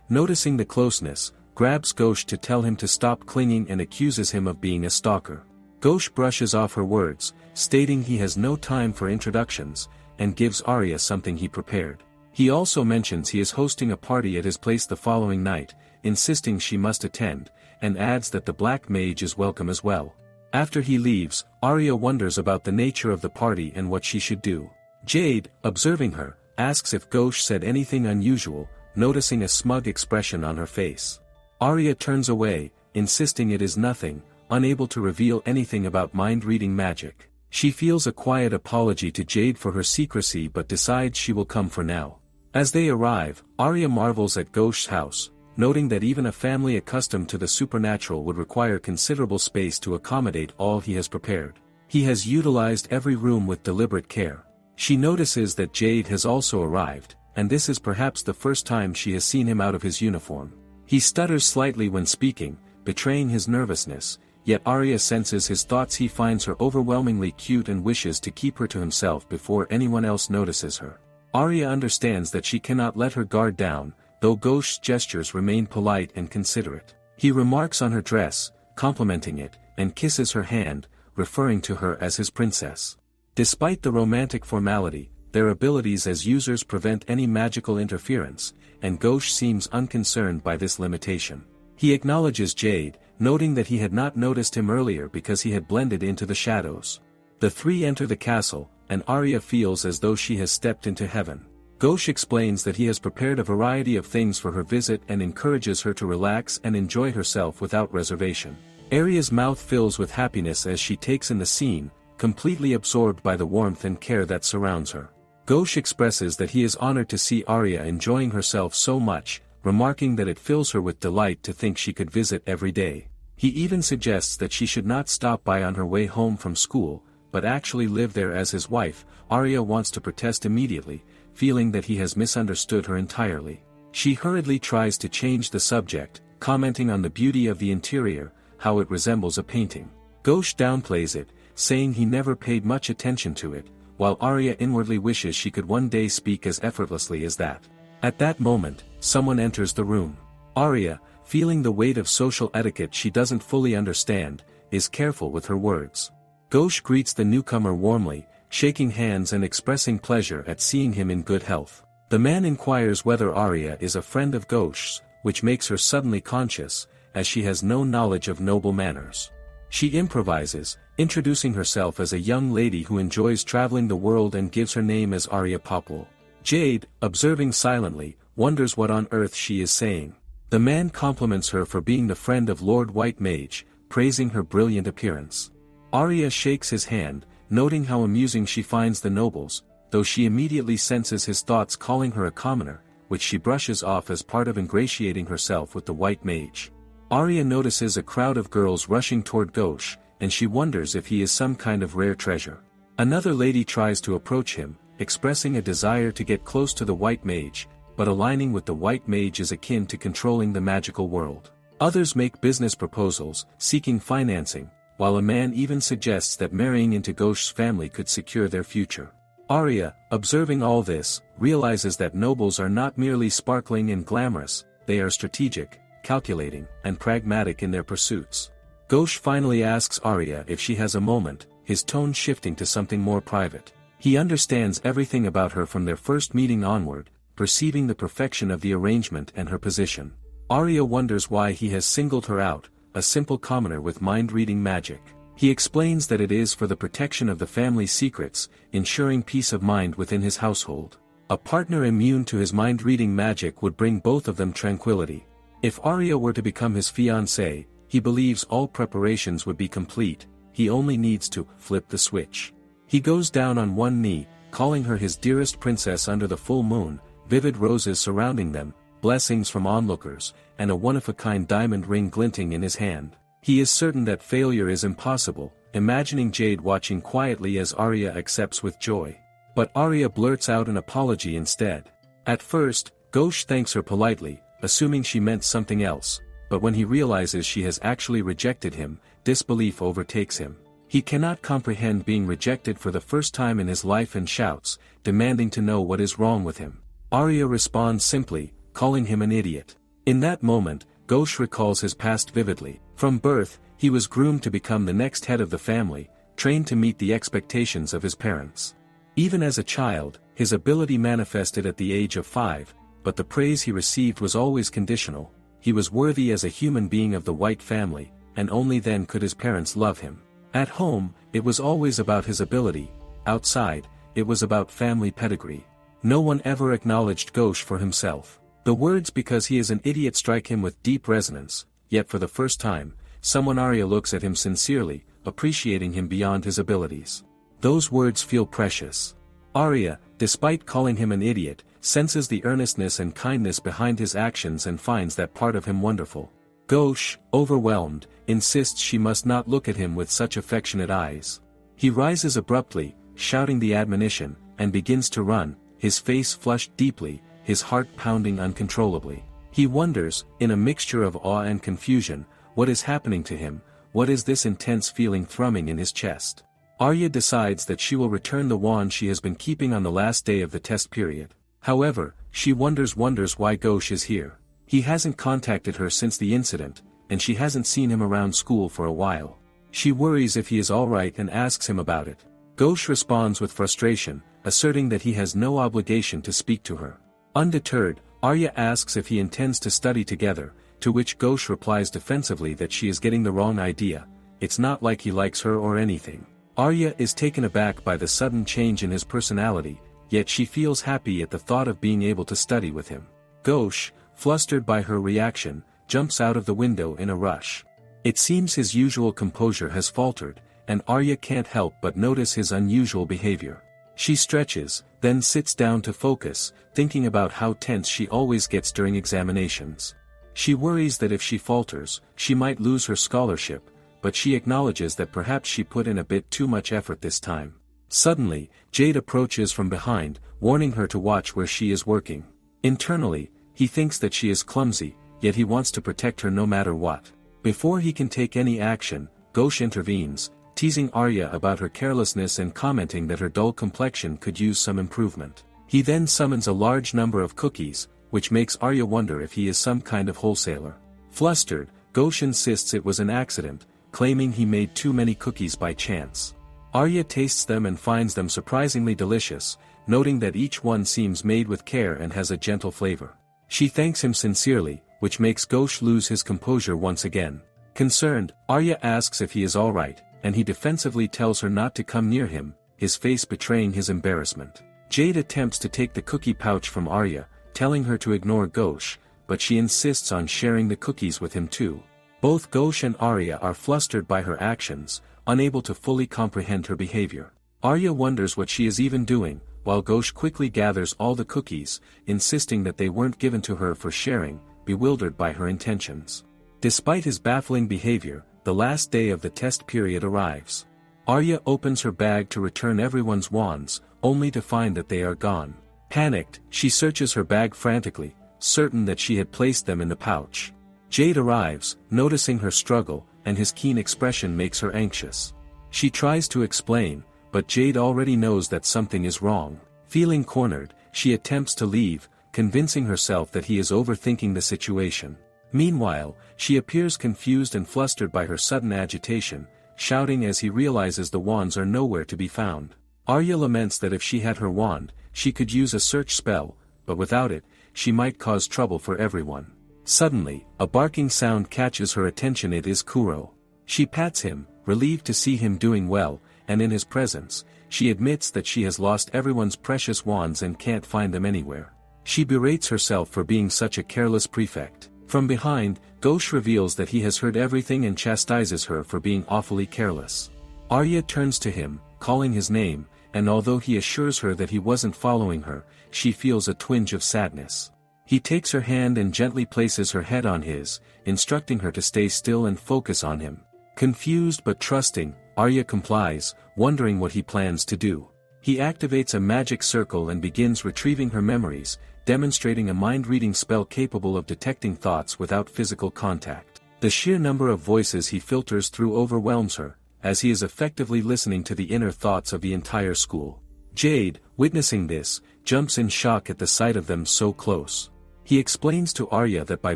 noticing the closeness, grabs Ghosh to tell him to stop clinging and accuses him of being a stalker. Ghosh brushes off her words, stating he has no time for introductions, and gives Arya something he prepared. He also mentions he is hosting a party at his place the following night, insisting she must attend, and adds that the Black Mage is welcome as well. After he leaves, Arya wonders about the nature of the party and what she should do. Jade, observing her, asks if Ghosh said anything unusual, noticing a smug expression on her face. Arya turns away, insisting it is nothing, unable to reveal anything about mind-reading magic. She feels a quiet apology to Jade for her secrecy but decides she will come for now. As they arrive, Arya marvels at Ghosh's house, noting that even a family accustomed to the supernatural would require considerable space to accommodate all he has prepared. He has utilized every room with deliberate care. She notices that Jade has also arrived, and this is perhaps the first time she has seen him out of his uniform. He stutters slightly when speaking, betraying his nervousness, yet Arya senses his thoughts. He finds her overwhelmingly cute and wishes to keep her to himself before anyone else notices her. Arya understands that she cannot let her guard down, though Ghosh's gestures remain polite and considerate. He remarks on her dress, complimenting it, and kisses her hand, referring to her as his princess. Despite the romantic formality, their abilities as users prevent any magical interference, and Ghosh seems unconcerned by this limitation. He acknowledges Jade, noting that he had not noticed him earlier because he had blended into the shadows. The three enter the castle, and Arya feels as though she has stepped into heaven. Ghosh explains that he has prepared a variety of things for her visit and encourages her to relax and enjoy herself without reservation. Arya's mouth fills with happiness as she takes in the scene, completely absorbed by the warmth and care that surrounds her. Ghosh expresses that he is honored to see Arya enjoying herself so much, remarking that it fills her with delight to think she could visit every day. He even suggests that she should not stop by on her way home from school, but actually live there as his wife. Arya wants to protest immediately, feeling that he has misunderstood her entirely. She hurriedly tries to change the subject, commenting on the beauty of the interior, how it resembles a painting. Ghosh downplays it, saying he never paid much attention to it, while Arya inwardly wishes she could one day speak as effortlessly as that. At that moment, someone enters the room. Arya, feeling the weight of social etiquette she doesn't fully understand, is careful with her words. Ghosh greets the newcomer warmly, shaking hands and expressing pleasure at seeing him in good health. The man inquires whether Arya is a friend of Ghosh's, which makes her suddenly conscious, as she has no knowledge of noble manners. She improvises, introducing herself as a young lady who enjoys traveling the world and gives her name as Arya Popwell. Jade, observing silently, wonders what on earth she is saying. The man compliments her for being the friend of Lord White Mage, praising her brilliant appearance. Arya shakes his hand, noting how amusing she finds the nobles, though she immediately senses his thoughts calling her a commoner, which she brushes off as part of ingratiating herself with the White Mage. Arya notices a crowd of girls rushing toward Ghosh, and she wonders if he is some kind of rare treasure. Another lady tries to approach him, expressing a desire to get close to the White Mage, but aligning with the White Mage is akin to controlling the magical world. Others make business proposals, seeking financing, while a man even suggests that marrying into Ghosh's family could secure their future. Arya, observing all this, realizes that nobles are not merely sparkling and glamorous, they are strategic, calculating, and pragmatic in their pursuits. Ghosh finally asks Arya if she has a moment, his tone shifting to something more private. He understands everything about her from their first meeting onward, perceiving the perfection of the arrangement and her position. Arya wonders why he has singled her out, a simple commoner with mind-reading magic. He explains that it is for the protection of the family's secrets, ensuring peace of mind within his household. A partner immune to his mind-reading magic would bring both of them tranquility. If Arya were to become his fiancée, he believes all preparations would be complete, he only needs to flip the switch. He goes down on one knee, calling her his dearest princess under the full moon, vivid roses surrounding them, blessings from onlookers, and a one-of-a-kind diamond ring glinting in his hand. He is certain that failure is impossible, imagining Jade watching quietly as Arya accepts with joy. But Arya blurts out an apology instead. At first, Ghosh thanks her politely, assuming she meant something else, but when he realizes she has actually rejected him, disbelief overtakes him. He cannot comprehend being rejected for the first time in his life and shouts, demanding to know what is wrong with him. Arya responds simply, calling him an idiot. In that moment, Ghosh recalls his past vividly. From birth, he was groomed to become the next head of the family, trained to meet the expectations of his parents. Even as a child, his ability manifested at the age of 5, but the praise he received was always conditional. He was worthy as a human being of the white family, and only then could his parents love him. At home, it was always about his ability; outside, it was about family pedigree. No one ever acknowledged Ghosh for himself. The words "because he is an idiot" strike him with deep resonance, yet for the first time, someone Arya looks at him sincerely, appreciating him beyond his abilities. Those words feel precious. Arya, despite calling him an idiot, senses the earnestness and kindness behind his actions and finds that part of him wonderful. Ghosh, overwhelmed, insists she must not look at him with such affectionate eyes. He rises abruptly, shouting the admonition, and begins to run, his face flushed deeply, his heart pounding uncontrollably. He wonders, in a mixture of awe and confusion, what is happening to him, what is this intense feeling thrumming in his chest. Arya decides that she will return the wand she has been keeping on the last day of the test period. However, she wonders why Ghosh is here. He hasn't contacted her since the incident, and she hasn't seen him around school for a while. She worries if he is alright and asks him about it. Ghosh responds with frustration, asserting that he has no obligation to speak to her. Undeterred, Arya asks if he intends to study together, to which Ghosh replies defensively that she is getting the wrong idea. It's not like he likes her or anything. Arya is taken aback by the sudden change in his personality, yet she feels happy at the thought of being able to study with him. Ghosh, flustered by her reaction, jumps out of the window in a rush. It seems his usual composure has faltered, and Arya can't help but notice his unusual behavior. She stretches, then sits down to focus, thinking about how tense she always gets during examinations. She worries that if she falters, she might lose her scholarship, but she acknowledges that perhaps she put in a bit too much effort this time. Suddenly, Jade approaches from behind, warning her to watch where she is working. Internally, he thinks that she is clumsy, yet he wants to protect her no matter what. Before he can take any action, Ghosh intervenes, teasing Arya about her carelessness and commenting that her dull complexion could use some improvement. He then summons a large number of cookies, which makes Arya wonder if he is some kind of wholesaler. Flustered, Ghosh insists it was an accident, claiming he made too many cookies by chance. Arya tastes them and finds them surprisingly delicious, noting that each one seems made with care and has a gentle flavor. She thanks him sincerely, which makes Ghosh lose his composure once again. Concerned, Arya asks if he is alright, and he defensively tells her not to come near him, his face betraying his embarrassment. Jade attempts to take the cookie pouch from Arya, telling her to ignore Ghosh, but she insists on sharing the cookies with him too. Both Ghosh and Arya are flustered by her actions, unable to fully comprehend her behavior. Arya wonders what she is even doing, while Ghosh quickly gathers all the cookies, insisting that they weren't given to her for sharing, bewildered by her intentions. Despite his baffling behavior, the last day of the test period arrives. Arya opens her bag to return everyone's wands, only to find that they are gone. Panicked, she searches her bag frantically, certain that she had placed them in the pouch. Jade arrives, noticing her struggle, and his keen expression makes her anxious. She tries to explain, but Jade already knows that something is wrong. Feeling cornered, she attempts to leave, convincing herself that he is overthinking the situation. Meanwhile, she appears confused and flustered by her sudden agitation, shouting as he realizes the wands are nowhere to be found. Arya laments that if she had her wand, she could use a search spell, but without it, she might cause trouble for everyone. Suddenly, a barking sound catches her attention. It is Kuro. She pats him, relieved to see him doing well, and in his presence, she admits that she has lost everyone's precious wands and can't find them anywhere. She berates herself for being such a careless prefect. From behind, Ghosh reveals that he has heard everything and chastises her for being awfully careless. Arya turns to him, calling his name, and although he assures her that he wasn't following her, she feels a twinge of sadness. He takes her hand and gently places her head on his, instructing her to stay still and focus on him. Confused but trusting, Arya complies, wondering what he plans to do. He activates a magic circle and begins retrieving her memories, demonstrating a mind-reading spell capable of detecting thoughts without physical contact. The sheer number of voices he filters through overwhelms her, as he is effectively listening to the inner thoughts of the entire school. Jade, witnessing this, jumps in shock at the sight of them so close. He explains to Arya that by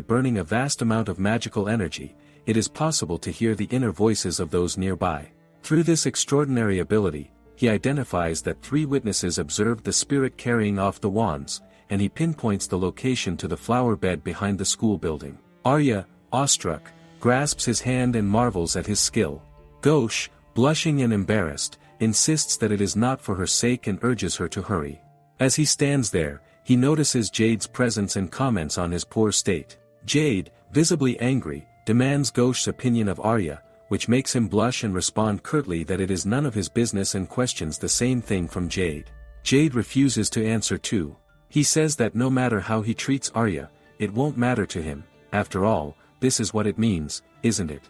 burning a vast amount of magical energy, it is possible to hear the inner voices of those nearby. Through this extraordinary ability, he identifies that 3 witnesses observed the spirit carrying off the wands, and he pinpoints the location to the flower bed behind the school building. Arya, awestruck, grasps his hand and marvels at his skill. Ghosh, blushing and embarrassed, insists that it is not for her sake and urges her to hurry. As he stands there, he notices Jade's presence and comments on his poor state. Jade, visibly angry, demands Ghosh's opinion of Arya, which makes him blush and respond curtly that it is none of his business and questions the same thing from Jade. Jade refuses to answer too. He says that no matter how he treats Arya, it won't matter to him. After all, this is what it means, isn't it?